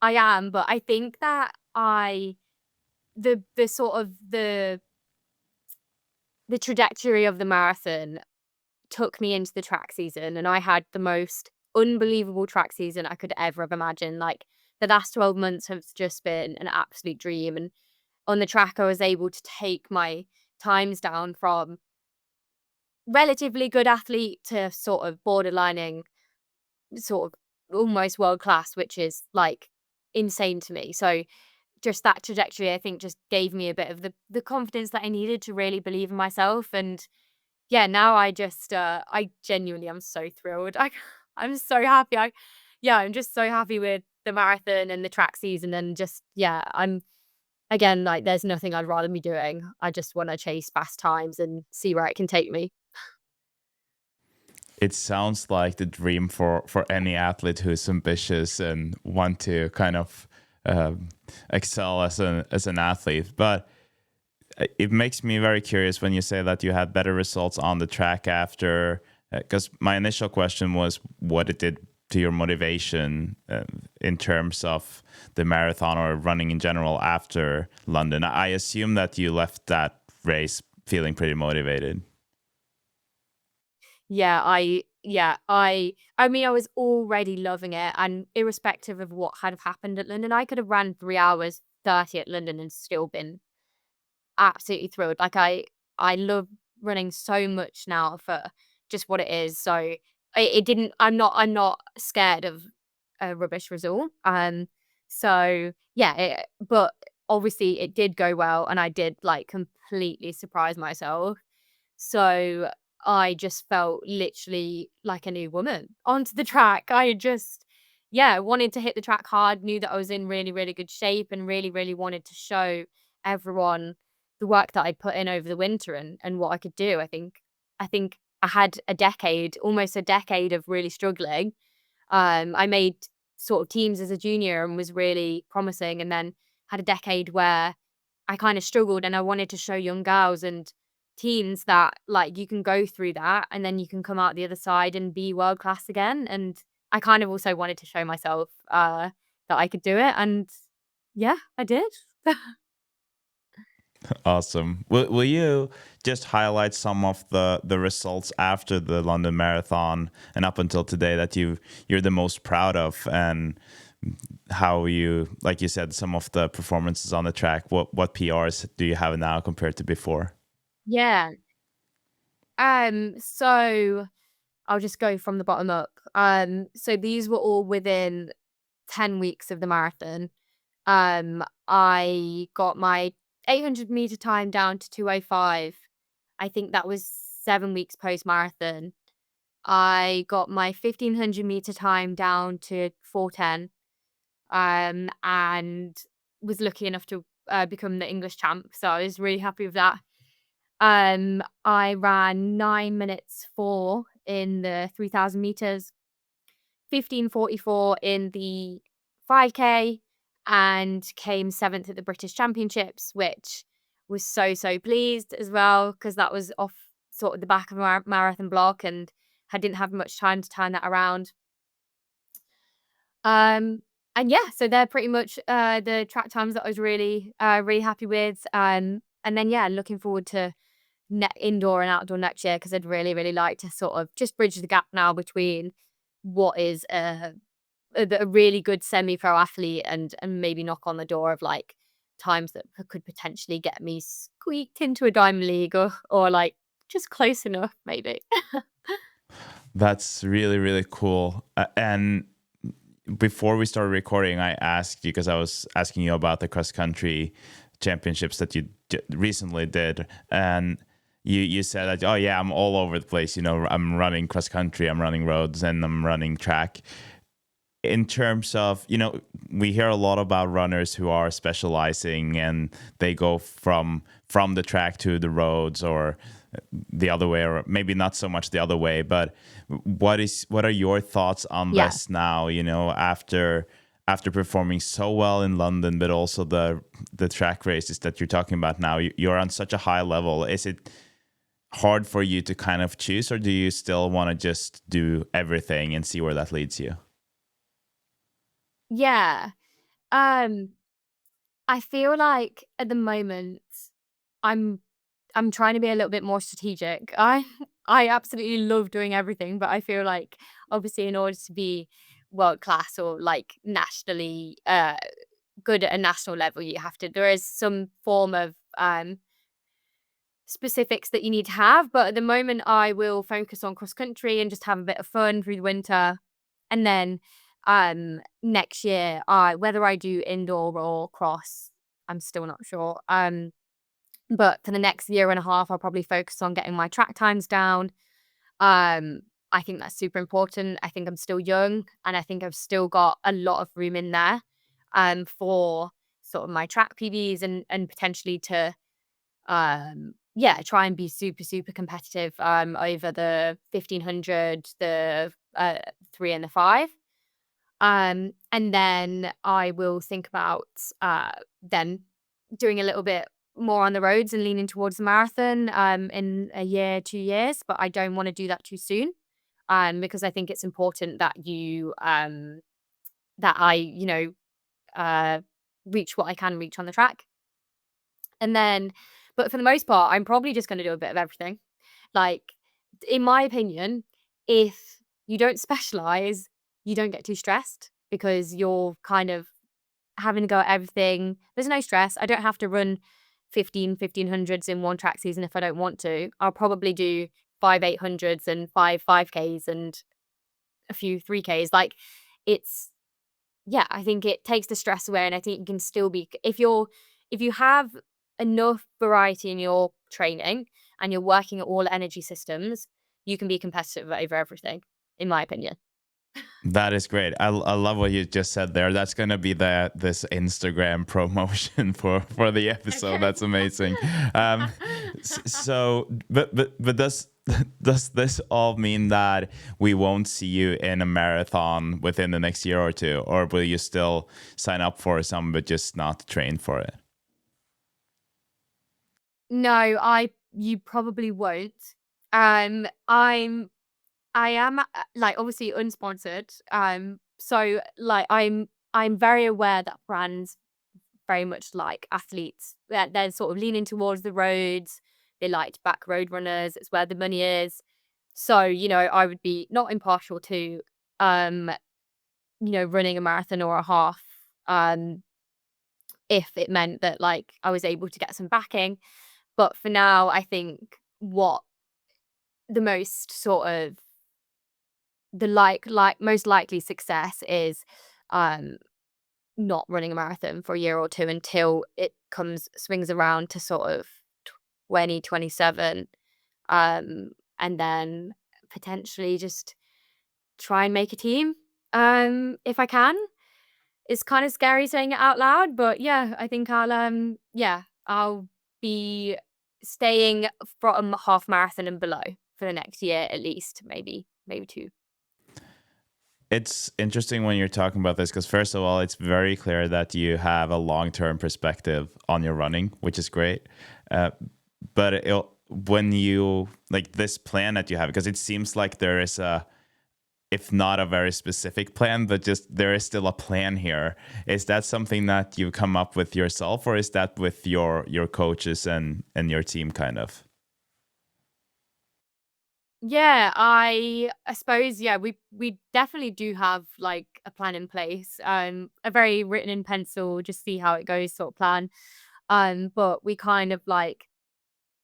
am, but I think that the sort of the trajectory of the marathon took me into the track season, and I had the most unbelievable track season I could ever have imagined. Like, the last 12 months have just been an absolute dream, and on the track I was able to take my times down from relatively good athlete to sort of borderlining sort of almost world class, which is like insane to me. So just that trajectory, I think, just gave me a bit of the confidence that I needed to really believe in myself. And yeah, now I just I genuinely am so thrilled. I'm so happy. I'm just so happy with the marathon and the track season, and just I'm again, like, there's nothing I'd rather be doing. I just want to chase fast times and see where it can take me. It sounds like the dream for any athlete who's ambitious and want to kind of excel as an athlete. But it makes me very curious when you say that you had better results on the track after, because my initial question was what it did to your motivation in terms of the marathon or running in general after London. I assume that you left that race feeling pretty motivated. I mean, I was already loving it, and irrespective of what had happened at London, I could have ran 3 hours 30 at London and still been absolutely thrilled. Like, I love running so much now for just what it is. So it didn't I'm not scared of a rubbish result. So yeah, but obviously it did go well, and I did like completely surprise myself. So I just felt literally like a new woman onto the track. I just, wanted to hit the track hard, knew that I was in really, really good shape, and really, really wanted to show everyone the work that I'd put in over the winter, and what I could do. I think I had almost a decade of really struggling. I made sort of teams as a junior and was really promising, and then had a decade where I kind of struggled, and I wanted to show young girls and teens that, like, you can go through that and then you can come out the other side and be world class again. And I kind of also wanted to show myself that I could do it, and yeah, I did. Awesome. Will you just highlight some of the results after the London Marathon and up until today that you're the most proud of, and how you, like you said, some of the performances on the track? What PRs do you have now compared to before? Yeah. So I'll just go from the bottom up. So these were all within 10 weeks of the marathon. I got my 800-meter time down to 2:05. I think that was 7 weeks post marathon. I got my 1500-meter time down to 4:10. And was lucky enough to become the English champ. So I was really happy with that. I ran 9 minutes 4 in the 3000 meters, 15:44 in the 5K, and came 7th at the British Championships, which was so pleased as well, because that was off sort of the back of a marathon block, and I didn't have much time to turn that around. And yeah, so they're pretty much the track times that I was really happy with. And then looking forward to indoor and outdoor next year, because I'd really like to sort of just bridge the gap now between what is a really good semi-pro athlete, and maybe knock on the door of like times that could potentially get me squeaked into a Diamond League, or like just close enough maybe. That's really, really cool. And before we started recording, I asked you, because I was asking you about the cross country championships that you recently did, and you said that, oh yeah, I'm all over the place. I'm running cross country, I'm running roads, and I'm running track. In terms of, we hear a lot about runners who are specializing and they go from the track to the roads, or the other way, or maybe not so much the other way. But what are your thoughts on Yeah. this now, after performing so well in London, but also the track races that you're talking about now? You're on such a high level. Is it hard for you to kind of choose, or do you still want to just do everything and see where that leads you? Yeah. Um, I feel like at the moment I'm I'm trying to be a little bit more strategic. I absolutely love doing everything, but I feel like obviously in order to be world class or like nationally good at a national level, there is some form of specifics that you need to have. But at the moment I will focus on cross country and just have a bit of fun through the winter. And then next year, whether I do indoor or cross, I'm still not sure. But for the next year and a half, I'll probably focus on getting my track times down. I think that's super important. I think I'm still young, and I think I've still got a lot of room in there for sort of my track PBs and potentially to try and be super, super competitive over the 1500, the 3 and the 5. And then I will think about then doing a little bit more on the roads and leaning towards the marathon in a year, 2 years. But I don't want to do that too soon because I think it's important that that I, reach what I can reach on the track. And then, but for the most part, I'm probably just going to do a bit of everything. Like, in my opinion, if you don't specialize, you don't get too stressed because you're kind of having to go at everything. There's no stress. I don't have to run 1500s in one track season if I don't want to. I'll probably do 5 800s and 5 5Ks and a few 3Ks. Like, it's, yeah, I think it takes the stress away, and I think you can still be, if you have enough variety in your training and you're working at all energy systems, you can be competitive over everything, in my opinion. That is great. I love what you just said there. That's gonna be this Instagram promotion for the episode. Okay. That's amazing. But does this all mean that we won't see you in a marathon within the next year or two, or will you still sign up for some but just not train for it? No, you probably won't. I am like obviously unsponsored. So like I'm very aware that brands very much like athletes. They're sort of leaning towards the roads. They like to back road runners. It's where the money is. So, I would be not impartial to running a marathon or a half, if it meant that like I was able to get some backing. But for now, I think what the most sort of the most likely success is not running a marathon for a year or two until it swings around to sort of 2027, and then potentially just try and make a team if I can. It's kind of scary saying it out loud, but yeah, I think I'll be staying from half marathon and below for the next year at least, maybe 2. It's interesting when you're talking about this, because first of all, it's very clear that you have a long-term perspective on your running, which is great. But when you like this plan that you have, because it seems like there is if not a very specific plan, but just there is still a plan here. Is that something that you come up with yourself, or is that with your coaches and your team kind of? Yeah, I suppose, yeah, we definitely do have like a plan in place. A very written in pencil, just see how it goes sort of plan. But we kind of like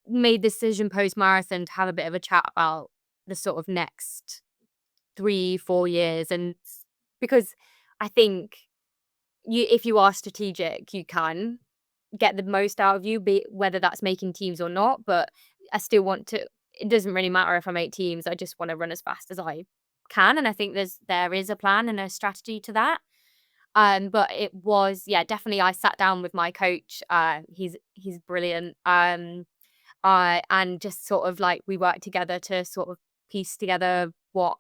made the decision post marathon to have a bit of a chat about the sort of next 3 4 years, and because I think if you are strategic, you can get the most out of you, whether that's making teams or not. But I still want to. It doesn't really matter if I make teams. I just want to run as fast as I can, and I think there is a plan and a strategy to that. But it was, yeah, definitely. I sat down with my coach. He's brilliant. And just sort of like we worked together to sort of piece together what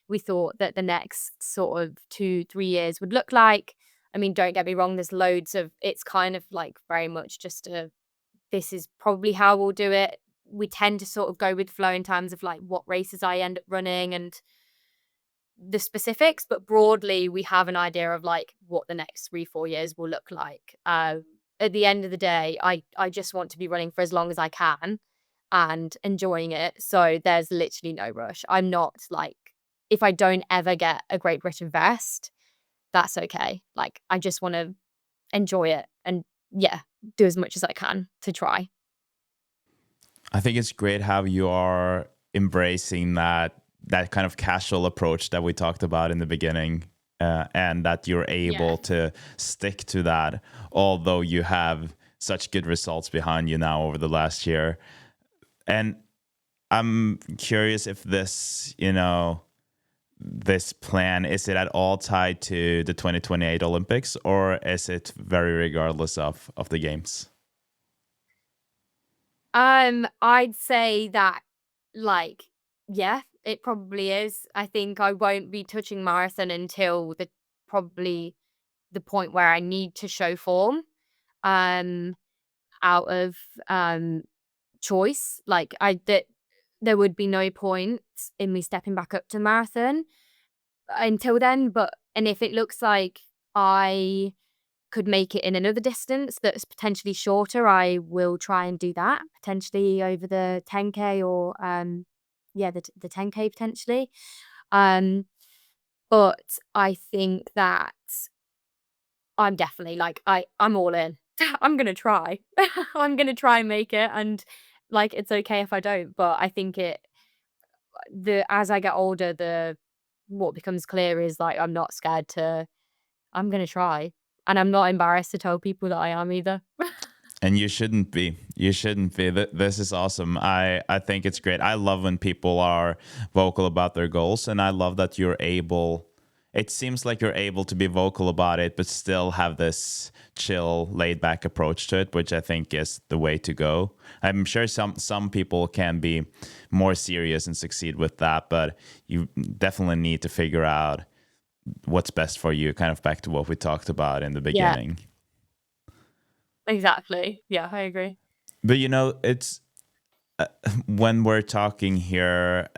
we thought that the next sort of 2-3 years would look like. I mean, don't get me wrong, there's loads of, it's kind of like very much just this is probably how we'll do it. We tend to sort of go with flow in terms of like what races I end up running and the specifics, but broadly we have an idea of like what the next 3-4 years will look like. At the end of the day, I just want to be running for as long as I can and enjoying it. So there's literally no rush. I'm not like, if I don't ever get a Great Britain vest, that's okay. Like, I just want to enjoy it and, yeah, do as much as I can to try. I think it's great how you are embracing that kind of casual approach that we talked about in the beginning, and that you're able to stick to that, although you have such good results behind you now over the last year. And I'm curious if this, this plan, is it at all tied to the 2028 Olympics, or is it very regardless of the games? I'd say that, like, yeah, it probably is. I think I won't be touching marathon until probably the point where I need to show form, out of choice. Like, there would be no point in me stepping back up to marathon until then. And if it looks like I could make it in another distance that's potentially shorter, I will try and do that, potentially over the 10K or the 10K potentially. But I think that I'm definitely like, I'm all in. I'm gonna try. I'm gonna try and make it, and like, it's okay if I don't. But I think as I get older, what becomes clear is like, I'm not scared I'm gonna try. And I'm not embarrassed to tell people that I am either. And you shouldn't be. You shouldn't be. This is awesome. I think it's great. I love when people are vocal about their goals, and I love that it seems like you're able to be vocal about it, but still have this chill, laid-back approach to it, which I think is the way to go. I'm sure some people can be more serious and succeed with that, but you definitely need to figure out what's best for you, kind of back to what we talked about in the beginning. Yeah. Exactly. Yeah, I agree. But it's when we're talking here,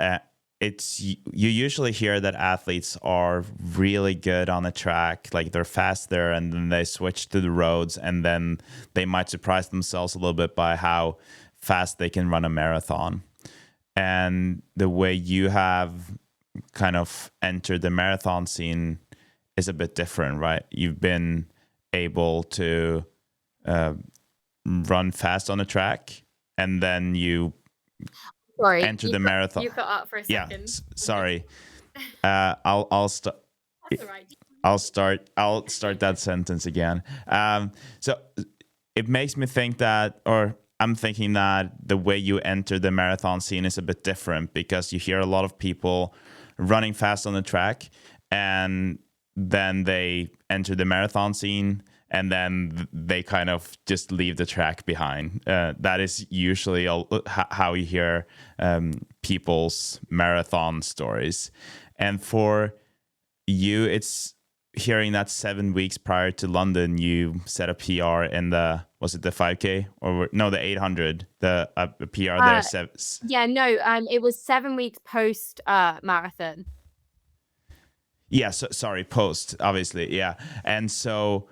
you usually hear that athletes are really good on a track, like they're fast there, and then they switch to the roads, and then they might surprise themselves a little bit by how fast they can run a marathon. And the way you have kind of entered the marathon scene is a bit different, right? You've been able to run fast on a track, and then you enter the marathon. You cut out for a second. Yeah, sorry. I'll start. That's all right. I'll start that sentence again. So it makes me think that, or I'm thinking that the way you enter the marathon scene is a bit different, because you hear a lot of people running fast on the track, and then they enter the marathon scene, and then they kind of just leave the track behind. That is usually how you hear people's marathon stories. And for you, it's hearing that 7 weeks prior to London, you set a PR in was it the 5K or no, the 800, the PR there. Yeah, no, it was 7 weeks post marathon. Yeah, sorry, post, obviously, yeah. And so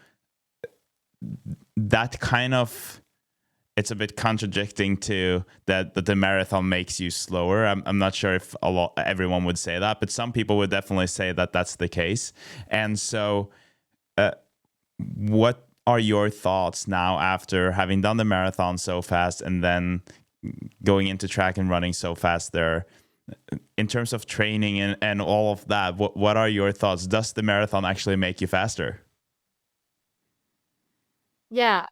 that kind of, it's a bit contradicting to that the marathon makes you slower. I'm not sure if everyone would say that, but some people would definitely say that that's the case. And so what are your thoughts now after having done the marathon so fast and then going into track and running so fast there? in terms of training and all of that, what are your thoughts? Does the marathon actually make you faster? Yeah.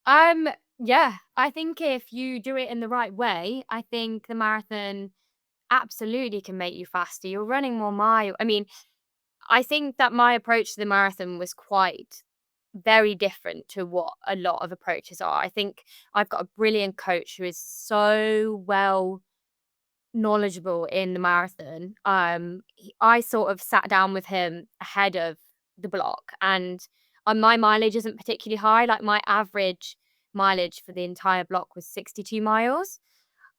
Um, yeah, I think if you do it in the right way, I think the marathon absolutely can make you faster. You're running more mile. I mean, I think that my approach to the marathon was quite very different to what a lot of approaches are. I think I've got a brilliant coach who is so well knowledgeable in the marathon. I sort of sat down with him ahead of the block, and my mileage isn't particularly high. Like my average mileage for the entire block was 62 miles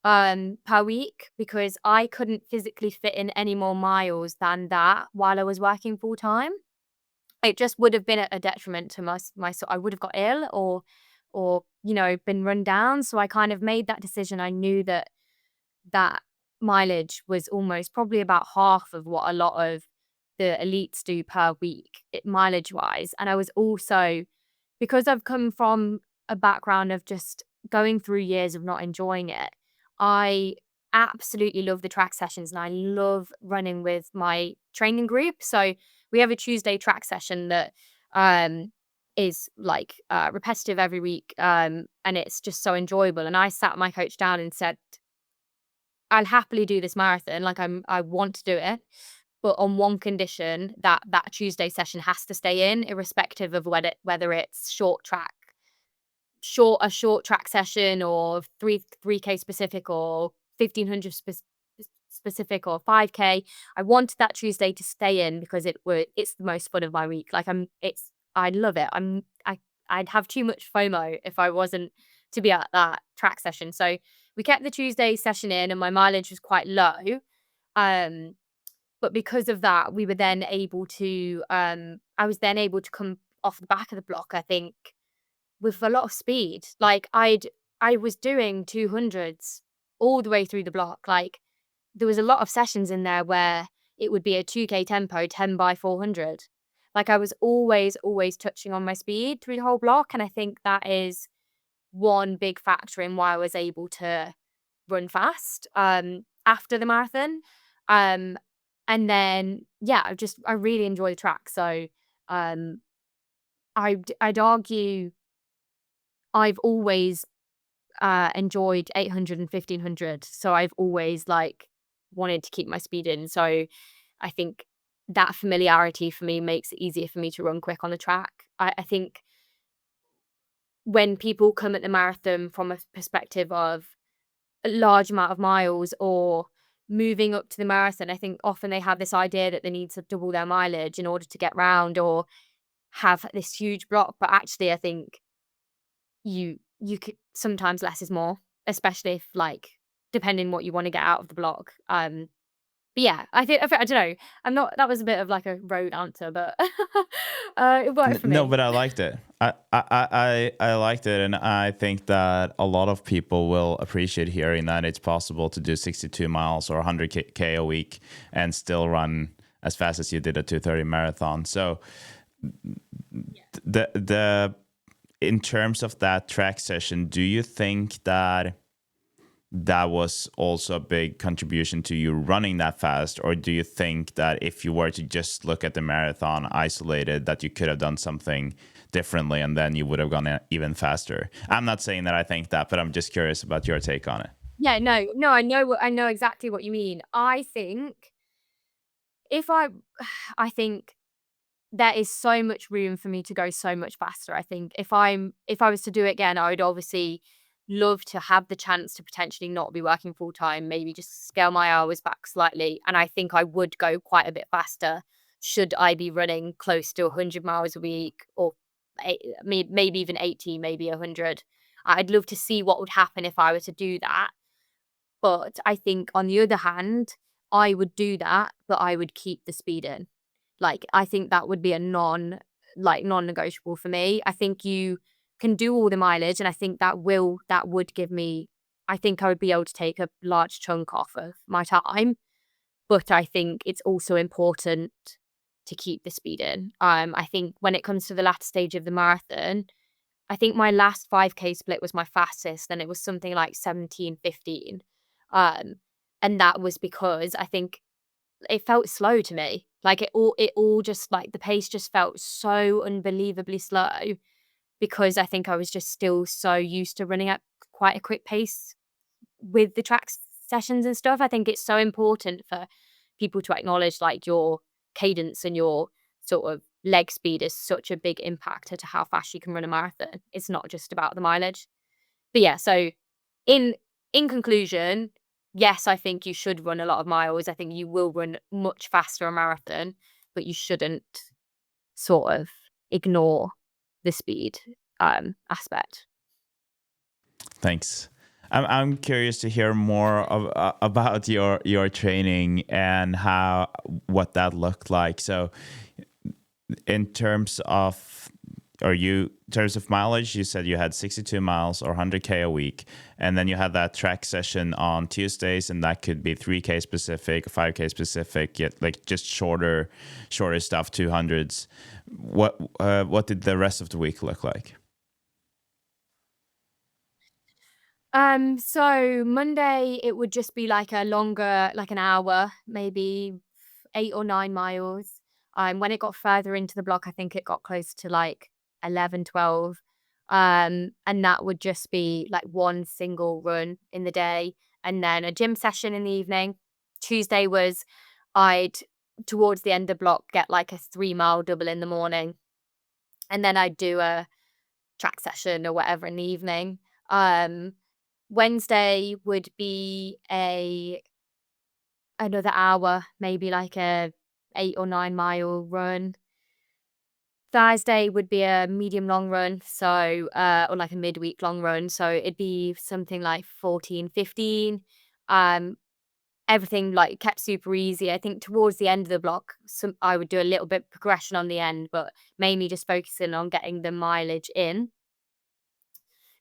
per week, because I couldn't physically fit in any more miles than that while I was working full time. It just would have been a detriment to my so I would have got ill, or been run down. So I kind of made that decision. I knew that mileage was almost probably about half of what a lot of the elites do per week, mileage wise. And I was also, because I've come from a background of just going through years of not enjoying it, I absolutely love the track sessions and I love running with my training group. So we have a Tuesday track session that is like repetitive every week, and it's just so enjoyable. And I sat my coach down and said, I'll happily do this marathon. Like I want to do it, but on one condition, that Tuesday session has to stay in, irrespective of whether it's a short track session, or 3K specific, or 1500 specific, or 5K. I wanted that Tuesday to stay in because it's the most fun of my week. Like I love it. I'd have too much FOMO if I wasn't to be at that track session. So we kept the Tuesday session in, and my mileage was quite low. But because of that, we were then able to I was then able to come off the back of the block, I think, with a lot of speed. Like I was doing 200s all the way through the block. Like there was a lot of sessions in there where it would be a 2K tempo, 10 by 400. Like I was always touching on my speed through the whole block. And I think that is one big factor in why I was able to run fast after the marathon. Um, and then, yeah, I really enjoy the track. So I'd argue I've always enjoyed 800 and 1500. So I've always wanted to keep my speed in. So I think that familiarity for me makes it easier for me to run quick on the track. I think when people come at the marathon from a perspective of a large amount of miles or moving up to the marathon, I think often they have this idea that they need to double their mileage in order to get round or have this huge block. But actually, I think you could sometimes less is more, especially if depending what you want to get out of the block. But yeah, I don't know. I'm not. That was a bit of like a road answer, but it worked for me. No, but I liked it. I liked it, and I think that a lot of people will appreciate hearing that it's possible to do 62 miles or 100K a week and still run as fast as you did a 2:30 marathon. So the in terms of that track session, do you think that was also a big contribution to you running that fast? Or do you think that if you were to just look at the marathon isolated, that you could have done something differently and then you would have gone even faster? I'm not saying that I think that, but I'm just curious about your take on it. Yeah, no, I know exactly what you mean. I think I think there is so much room for me to go so much faster. I think if I was to do it again, I would obviously love to have the chance to potentially not be working full time, maybe just scale my hours back slightly. And I think I would go quite a bit faster should I be running close to 100 miles a week, or maybe even 80, maybe 100. I'd love to see what would happen if I were to do that. But I think on the other hand, I would do that, but I would keep the speed in. I think that would be a non-negotiable for me. I think you can do all the mileage, and I think that would give me, I think I would be able to take a large chunk off of my time. But I think it's also important to keep the speed in. I think when it comes to the latter stage of the marathon, I think my last 5K split was my fastest, and it was something like 17:15. And that was because I think it felt slow to me. Like it all just like the pace just felt so unbelievably slow because I think I was just still so used to running at quite a quick pace with the track sessions and stuff. I think it's so important for people to acknowledge like your cadence and your sort of leg speed is such a big impactor to how fast you can run a marathon. It's not just about the mileage. But yeah, so in conclusion, yes, I think you should run a lot of miles. I think you will run much faster a marathon, but you shouldn't sort of ignore the speed aspect. Thanks. I'm curious to hear more about your training and what that looked like. So, in terms of mileage, you said you had 62 miles or 100K a week, and then you had that track session on Tuesdays, and that could be 3K specific, 5K specific, yet like just shorter stuff, 200s. What did the rest of the week look like? So Monday it would just be like a longer, like an hour, maybe 8 or 9 miles. When it got further into the block, I think it got close to like 11, 12. And that would just be like one single run in the day and then a gym session in the evening. Tuesday was I'd towards the end of the block get like a 3-mile double in the morning. And then I'd do a track session or whatever in the evening. Wednesday would be another hour, maybe like a 8 or 9 mile run. Thursday would be a medium long run, so or like a midweek long run, so it'd be something like 14, 15. Everything like kept super easy. I think towards the end of the block, I would do a little bit progression on the end, but mainly just focusing on getting the mileage in.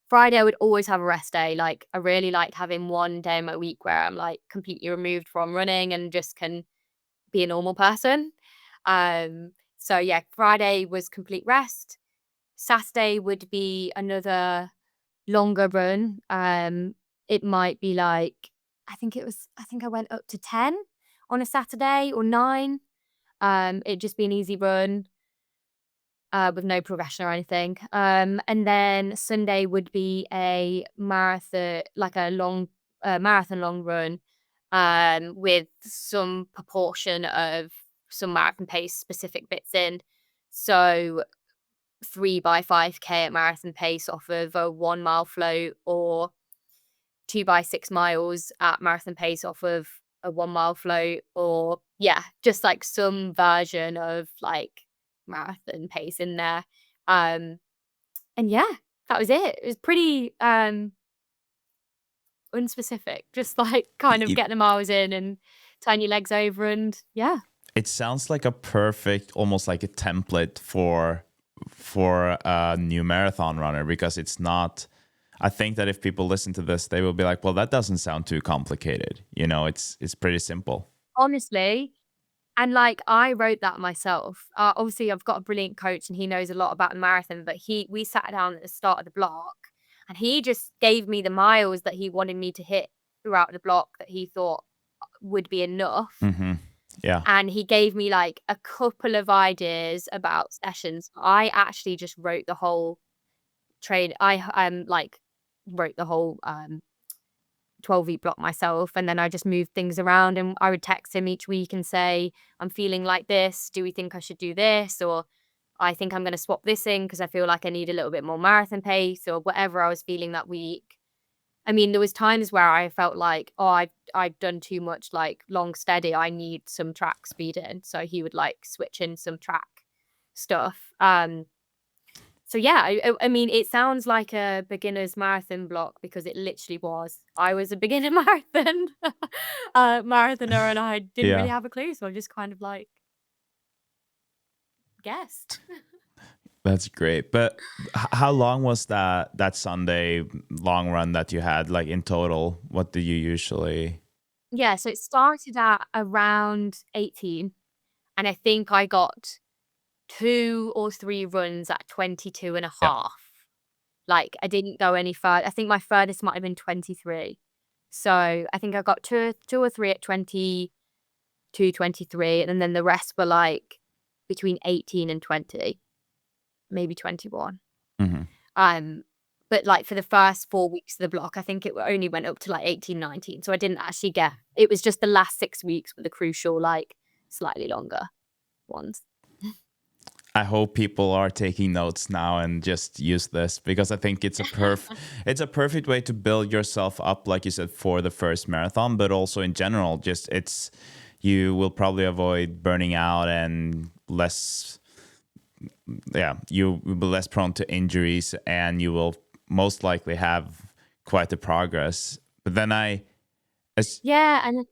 Friday, I would always have a rest day. Like, I really like having one day in my week where I'm like completely removed from running and just can be a normal person. So yeah, Friday was complete rest. Saturday would be another longer run. It might be like, I think I went up to 10 on a Saturday or 9. It'd just be an easy run. With no progression or anything. And then Sunday would be a marathon, like a long marathon long run, with some proportion of some marathon pace specific bits in. So 3 by 5K at marathon pace off of a 1 mile float, or 2 by 6 miles at marathon pace off of a 1 mile float, or yeah, just like some version of like marathon pace in there. And yeah, that was it. It was pretty unspecific, just like kind of It, get the miles in and turn your legs over, and yeah. it sounds like a perfect, almost like a template for a new marathon runner, because it's not. I think that if people listen to this, they will be like, well, that doesn't sound too complicated. You know, it's pretty simple. Honestly, and like I wrote that myself. Obviously, I've got a brilliant coach and he knows a lot about the marathon, but we sat down at the start of the block and he just gave me the miles that he wanted me to hit throughout the block that he thought would be enough. Mm-hmm. Yeah. And he gave me like a couple of ideas about sessions. I actually just wrote the whole train. I like wrote the whole 12-week block myself, and then I just moved things around, and I would text him each week and say, I'm feeling like this, do we think I should do this, or I think I'm going to swap this in because I feel like I need a little bit more marathon pace, or whatever I was feeling that week. I mean, there was times where I felt like, oh, I've done too much like long steady, I need some track speed in, so he would like switch in some track stuff. So yeah, I mean, it sounds like a beginner's marathon block because it literally was. I was a beginner marathoner, and I didn't really have a clue, so I just kind of like guessed. That's great. But how long was that Sunday long run that you had, like in total? What do you usually? Yeah, so it started at around 18, and I think I got 2 or 3 runs at 22 and a Yeah. half. Like, I didn't go any further. I think my furthest might have been 23. So I think I got two or three at 22, 23, and then the rest were like between 18 and 20, maybe 21. Hmm. But like for the first 4 weeks of the block, I think it only went up to like 18, 19. So I didn't actually get, it was just the last 6 weeks were the crucial, like slightly longer ones. I hope people are taking notes now and just use this, because I think it's a perfect way to build yourself up, like you said, for the first marathon, but also in general, just you will probably avoid burning out and you will be less prone to injuries, and you will most likely have quite the progress. But then Yeah, and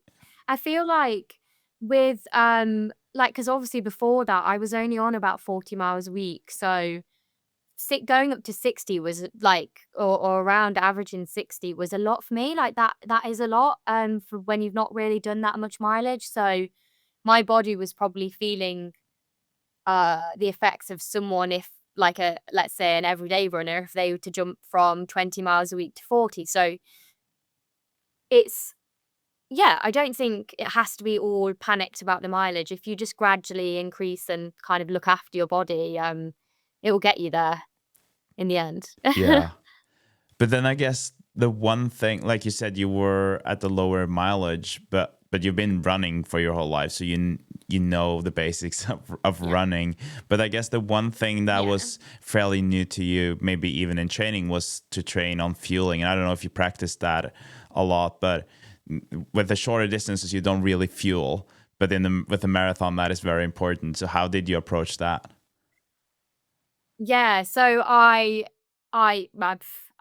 I feel like with like, because obviously before that I was only on about 40 miles a week, so going up to 60 was like, or around averaging 60 was a lot for me. Like that is a lot for when you've not really done that much mileage. So my body was probably feeling the effects of someone, if like a, let's say an everyday runner, if they were to jump from 20 miles a week to 40. So it's, yeah, I don't think it has to be all panicked about the mileage. If you just gradually increase and kind of look after your body, it will get you there in the end. yeah. But then I guess the one thing, like you said, you were at the lower mileage, but you've been running for your whole life, so you know the basics of Yeah. running. But I guess the one thing that Yeah. was fairly new to you, maybe even in training, was to train on fueling. And I don't know if you practiced that a lot, but with the shorter distances, you don't really fuel. But with the marathon, that is very important. So how did you approach that? Yeah, so I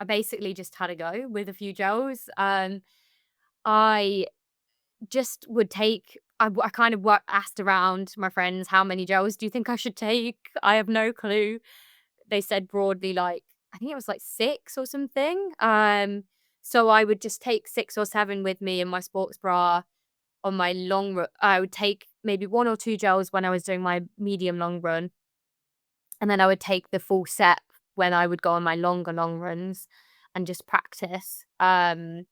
basically just had a go with a few gels. I just would take. I kind of asked around my friends, how many gels do you think I should take? I have no clue. They said broadly, like, I think it was like 6 or something. So I would just take 6 or 7 with me in my sports bra on my long run. I would take maybe 1 or 2 gels when I was doing my medium long run, and then I would take the full set when I would go on my longer long runs and just practice. And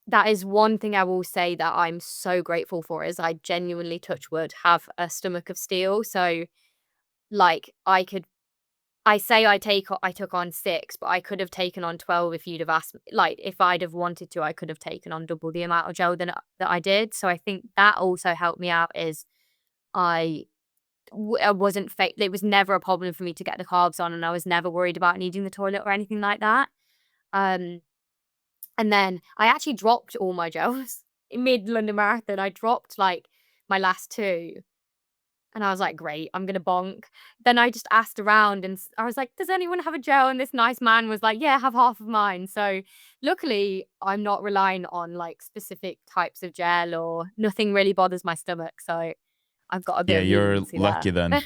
that is one thing I will say that I'm so grateful for, is I genuinely, touch wood, have a stomach of steel. So like I took on 6, but I could have taken on 12 if you'd have asked me. Like if I'd have wanted to, I could have taken on double the amount of gel that I did. So I think that also helped me out, is I I wasn't it was never a problem for me to get the carbs on, and I was never worried about needing the toilet or anything like that. Um, and then I actually dropped all my gels in mid London Marathon. I dropped like my last 2, and I was like, great, I'm gonna bonk. Then I just asked around, and I was like, does anyone have a gel? And this nice man was like, yeah, have half of mine. So luckily, I'm not relying on like specific types of gel, or nothing really bothers my stomach. So I've got a bit Yeah, of you're leniency lucky there. then.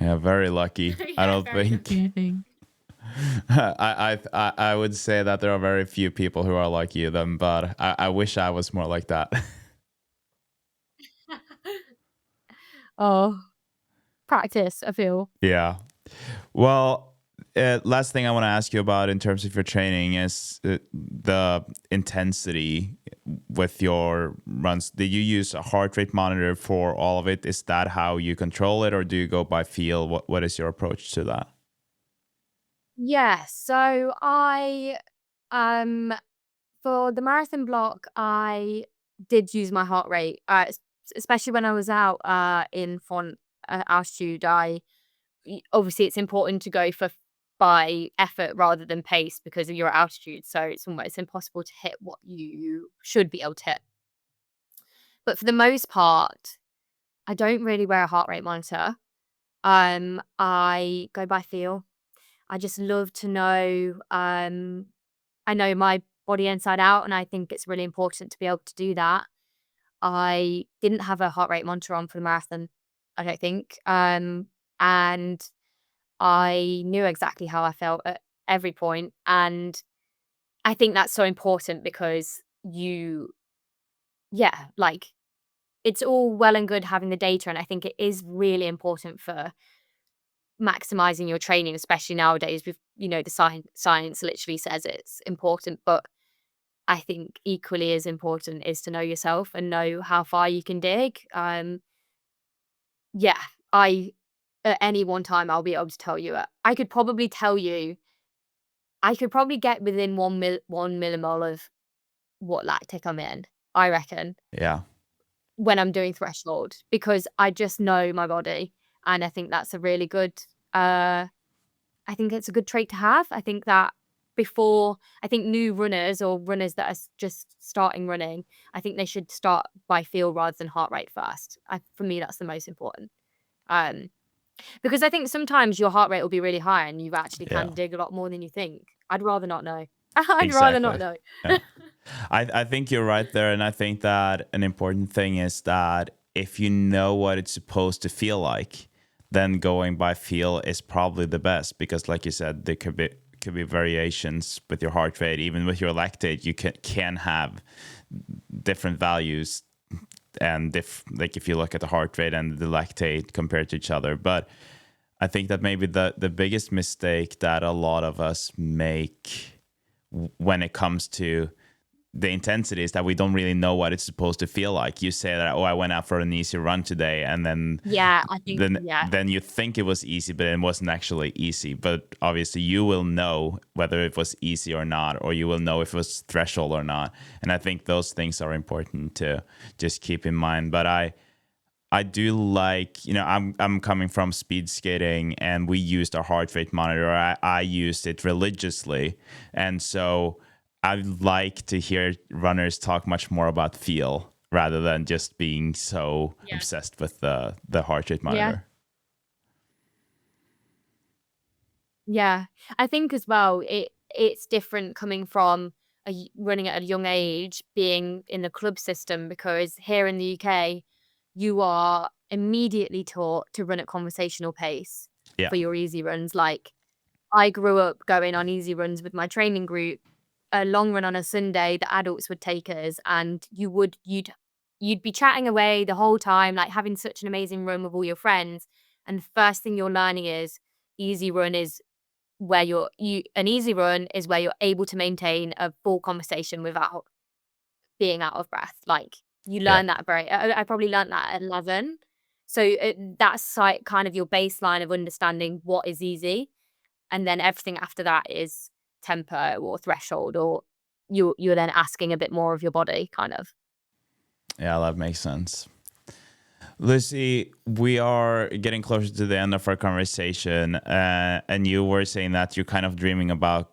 Yeah, very lucky. I Yeah, don't very think lucky, I think. I would say that there are very few people who are like you then, but I wish I was more like that. Oh, practice, I feel. Yeah. Well, last thing I want to ask you about in terms of your training is the intensity with your runs. Did you use a heart rate monitor for all of it? Is that how you control it, or do you go by feel? What is your approach to that? Yeah, so um for the marathon block, I did use my heart rate, especially when I was out in front altitude. Obviously it's important to go by effort rather than pace because of your altitude. So it's almost impossible to hit what you should be able to hit. But for the most part, I don't really wear a heart rate monitor. I go by feel. I just love to know. I know my body inside out, and I think it's really important to be able to do that. I didn't have a heart rate monitor on for the marathon, I don't think. And I knew exactly how I felt at every point. And I think that's so important because yeah, like it's all well and good having the data. And I think it is really important for maximizing your training, especially nowadays with, the science literally says it's important. But I think equally as important is to know yourself and know how far you can dig. Yeah, at any one time, I'll be able to tell you. I could probably tell you, I could probably get within 1 millimole of what lactic I'm in, I reckon, Yeah. when I'm doing threshold, because I just know my body. And I think that's a really good, I think it's a good trait to have. I think that I think new runners or runners that are just starting running, I think they should start by feel rather than heart rate first. For me, that's the most important. Um, because I think sometimes your heart rate will be really high and you actually Yeah. can dig a lot more than you think. I'd rather not know. I'd rather not Exactly. know. Yeah. I think you're right there. And I think that an important thing is that if you know what it's supposed to feel like, then going by feel is probably the best, because like you said, there could be variations with your heart rate. Even with your lactate, you can have different values, and like if you look at the heart rate and the lactate compared to each other. But I think that maybe the biggest mistake that a lot of us make when it comes to the intensity is that we don't really know what it's supposed to feel like. You say that, oh, I went out for an easy run today, and then Yeah, I think, yeah. then you think it was easy, but it wasn't actually easy. But obviously you will know whether it was easy or not, or you will know if it was threshold or not. And I think those things are important to just keep in mind. But I do like, I'm coming from speed skating, and we used a heart rate monitor. I used it religiously. And so I like to hear runners talk much more about feel rather than just being so obsessed with the heart rate monitor. Yeah. I think as well, it's different coming from running at a young age, being in the club system, because here in the UK, you are immediately taught to run at conversational pace Yeah. for your easy runs. Like, I grew up going on easy runs with my training group. A long run on a Sunday, the adults would take us, and you'd be chatting away the whole time, like having such an amazing run with all your friends. And the first thing you're learning is easy run is where an easy run is where you're able to maintain a full conversation without being out of breath. Like, you learn that I probably learned that at 11. So that's like kind of your baseline of understanding what is easy. And then everything after that is tempo or threshold, or you're then asking a bit more of your body, kind of. Yeah, that makes sense. Lucy, we are getting closer to the end of our conversation, and you were saying that you're kind of dreaming about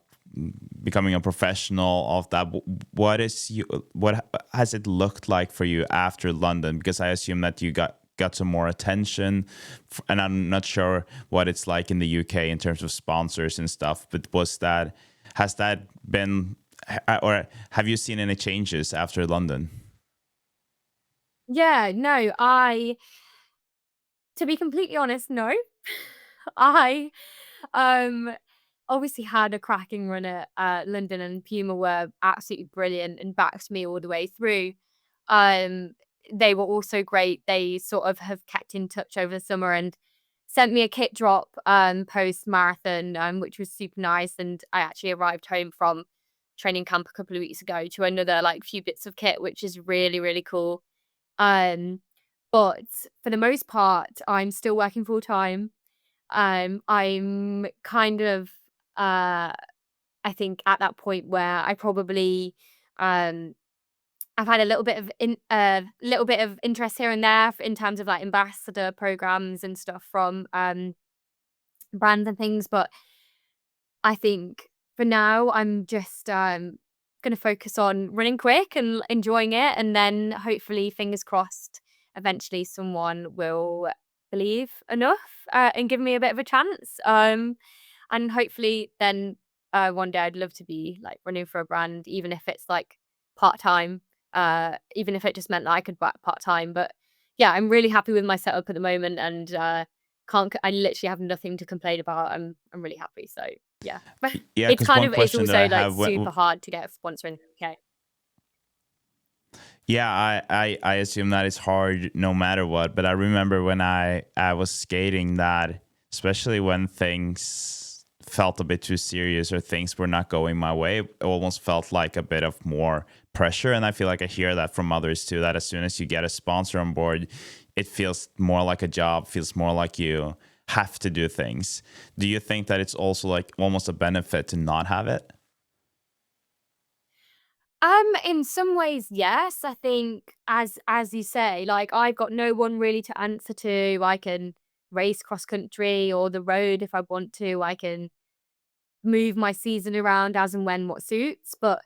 becoming a professional of that. What has it looked like for you after London? Because I assume that you got some more attention, and I'm not sure what it's like in the UK in terms of sponsors and stuff. But has that been, or have you seen any changes after London? Yeah, no, to be completely honest, no. I obviously had a cracking run at London, and Puma were absolutely brilliant and backed me all the way through. They were also great. They sort of have kept in touch over the summer and sent me a kit drop post marathon, which was super nice. And I actually arrived home from training camp a couple of weeks ago to another like few bits of kit, which is really, really cool. But for the most part, I'm still working full time. I'm kind of, I think, at that point where I probably, I've had a little bit of interest here and there in terms of like ambassador programs and stuff from brands and things. But I think for now, I'm just going to focus on running quick and enjoying it. And then hopefully, fingers crossed, eventually someone will believe enough and give me a bit of a chance. And hopefully then one day I'd love to be like running for a brand, even if it's like part-time, even if it just meant that I could work part-time. But yeah, I'm really happy with my setup at the moment, and I literally have nothing to complain about. I'm really happy. So yeah. Yeah, It's because kind one of, it's question that also I like have, super hard to get a sponsor in the UK. yeah, I assume that it's hard no matter what. But I remember when I was skating that especially when things felt a bit too serious or things were not going my way. It almost felt like a bit of more pressure. And I feel like I hear that from others too, that as soon as you get a sponsor on board, it feels more like a job, feels more like you have to do things. Do you think that it's also like almost a benefit to not have it? In some ways, yes. I think as you say, like I've got no one really to answer to. I can race cross country or the road if I want to. I can move my season around as and when what suits. But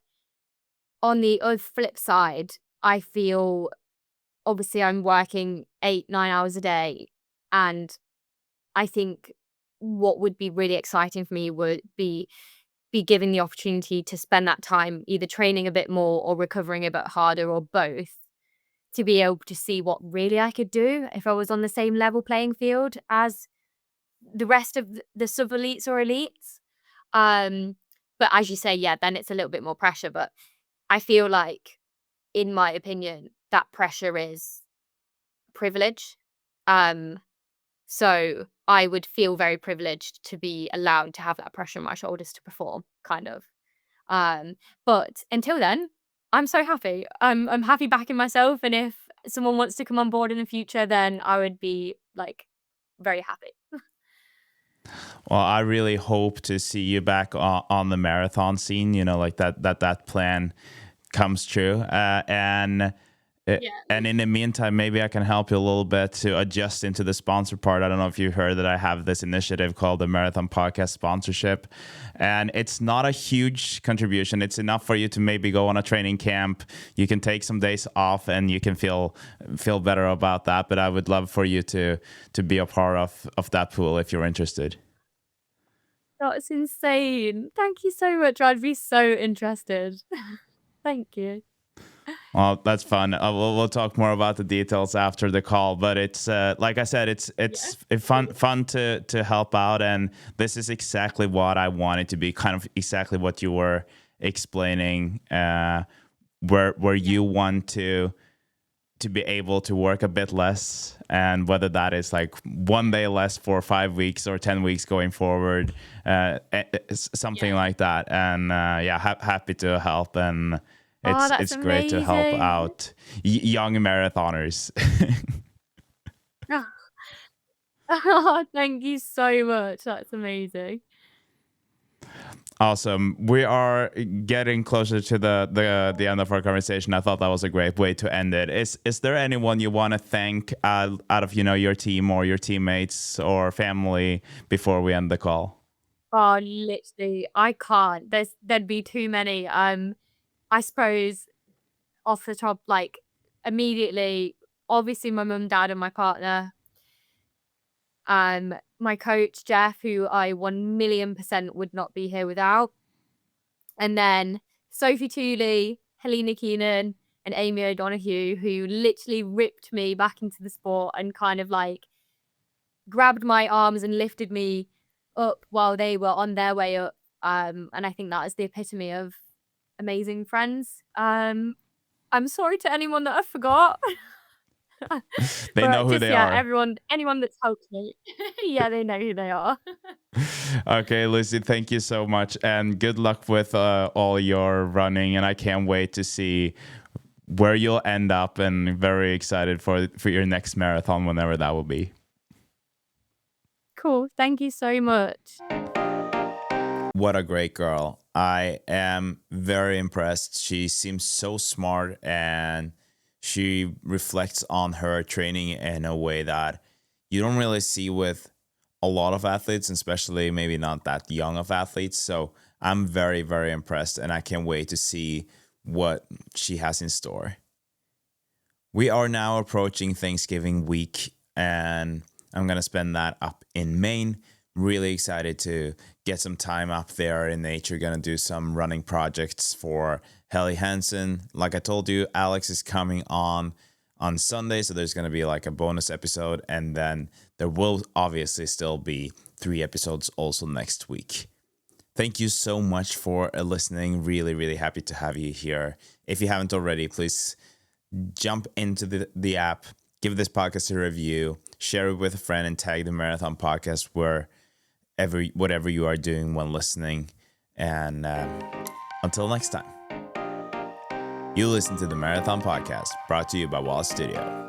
on the other flip side, I feel obviously I'm working 8, 9 hours a day. And I think what would be really exciting for me would be given the opportunity to spend that time either training a bit more or recovering a bit harder or both, to be able to see what really I could do if I was on the same level playing field as the rest of the sub elites or elites. Um, but as you say, yeah, then it's a little bit more pressure. But I feel like, in my opinion, that pressure is privilege. Um, so I would feel very privileged to be allowed to have that pressure on my shoulders to perform, kind of. But until then, I'm so happy. I'm happy backing myself, and if someone wants to come on board in the future, then I would be like very happy. Well, I really hope to see you back on the marathon scene, you know, like that plan comes true. And in the meantime, maybe I can help you a little bit to adjust into the sponsor part. I don't know if you heard that I have this initiative called the Marathon Podcast Sponsorship. And it's not a huge contribution. It's enough for you to maybe go on a training camp. You can take some days off and you can feel better about that. But I would love for you to be a part of that pool if you're interested. That's insane. Thank you so much. I'd be so interested. Thank you. Well, that's fun. We'll talk more about the details after the call, but it's like I said, it's fun to help out, and this is exactly what I wanted to be, kind of exactly what you were explaining, where you want to be able to work a bit less, and whether that is like one day less for 5 weeks or 10 weeks going forward, something like that. And happy to help. And it's great to help out young marathoners. Oh, thank you so much. That's amazing. Awesome. We are getting closer to the end of our conversation. I thought that was a great way to end it. Is there anyone you want to thank out of your team or your teammates or family before we end the call? Oh, literally, I can't. There'd be too many. I suppose off the top, like immediately, obviously my mum, dad, and my partner. My coach Jeff, who I 1,000,000% would not be here without, and then Sophie Tooley, Helena Keenan, and Amy O'Donoghue, who literally ripped me back into the sport and kind of like grabbed my arms and lifted me up while they were on their way up. And I think that is the epitome of amazing friends. I'm sorry to anyone that I forgot. They know who they are. Anyone that's helped me. Yeah, they know who they are. Okay, Lucy, thank you so much. And good luck with all your running. And I can't wait to see where you'll end up, and very excited for your next marathon, whenever that will be. Cool. Thank you so much. What a great girl. I am very impressed. She seems so smart, and she reflects on her training in a way that you don't really see with a lot of athletes, especially maybe not that young of athletes. So I'm very, very impressed, and I can't wait to see what she has in store. We are now approaching Thanksgiving week, and I'm going to spend that up in Maine. Really excited to get some time up there in nature. Going to do some running projects for Helly Hansen. Like I told you, Alex is coming on Sunday, so there's going to be like a bonus episode, and then there will obviously still be 3 episodes also next week. Thank you so much for listening. Really, really happy to have you here. If you haven't already, please jump into the app, give this podcast a review, share it with a friend, and tag the Marathon Podcast whatever you are doing when listening. And until next time, you listen to the Marathon Podcast, brought to you by Wallace Studio.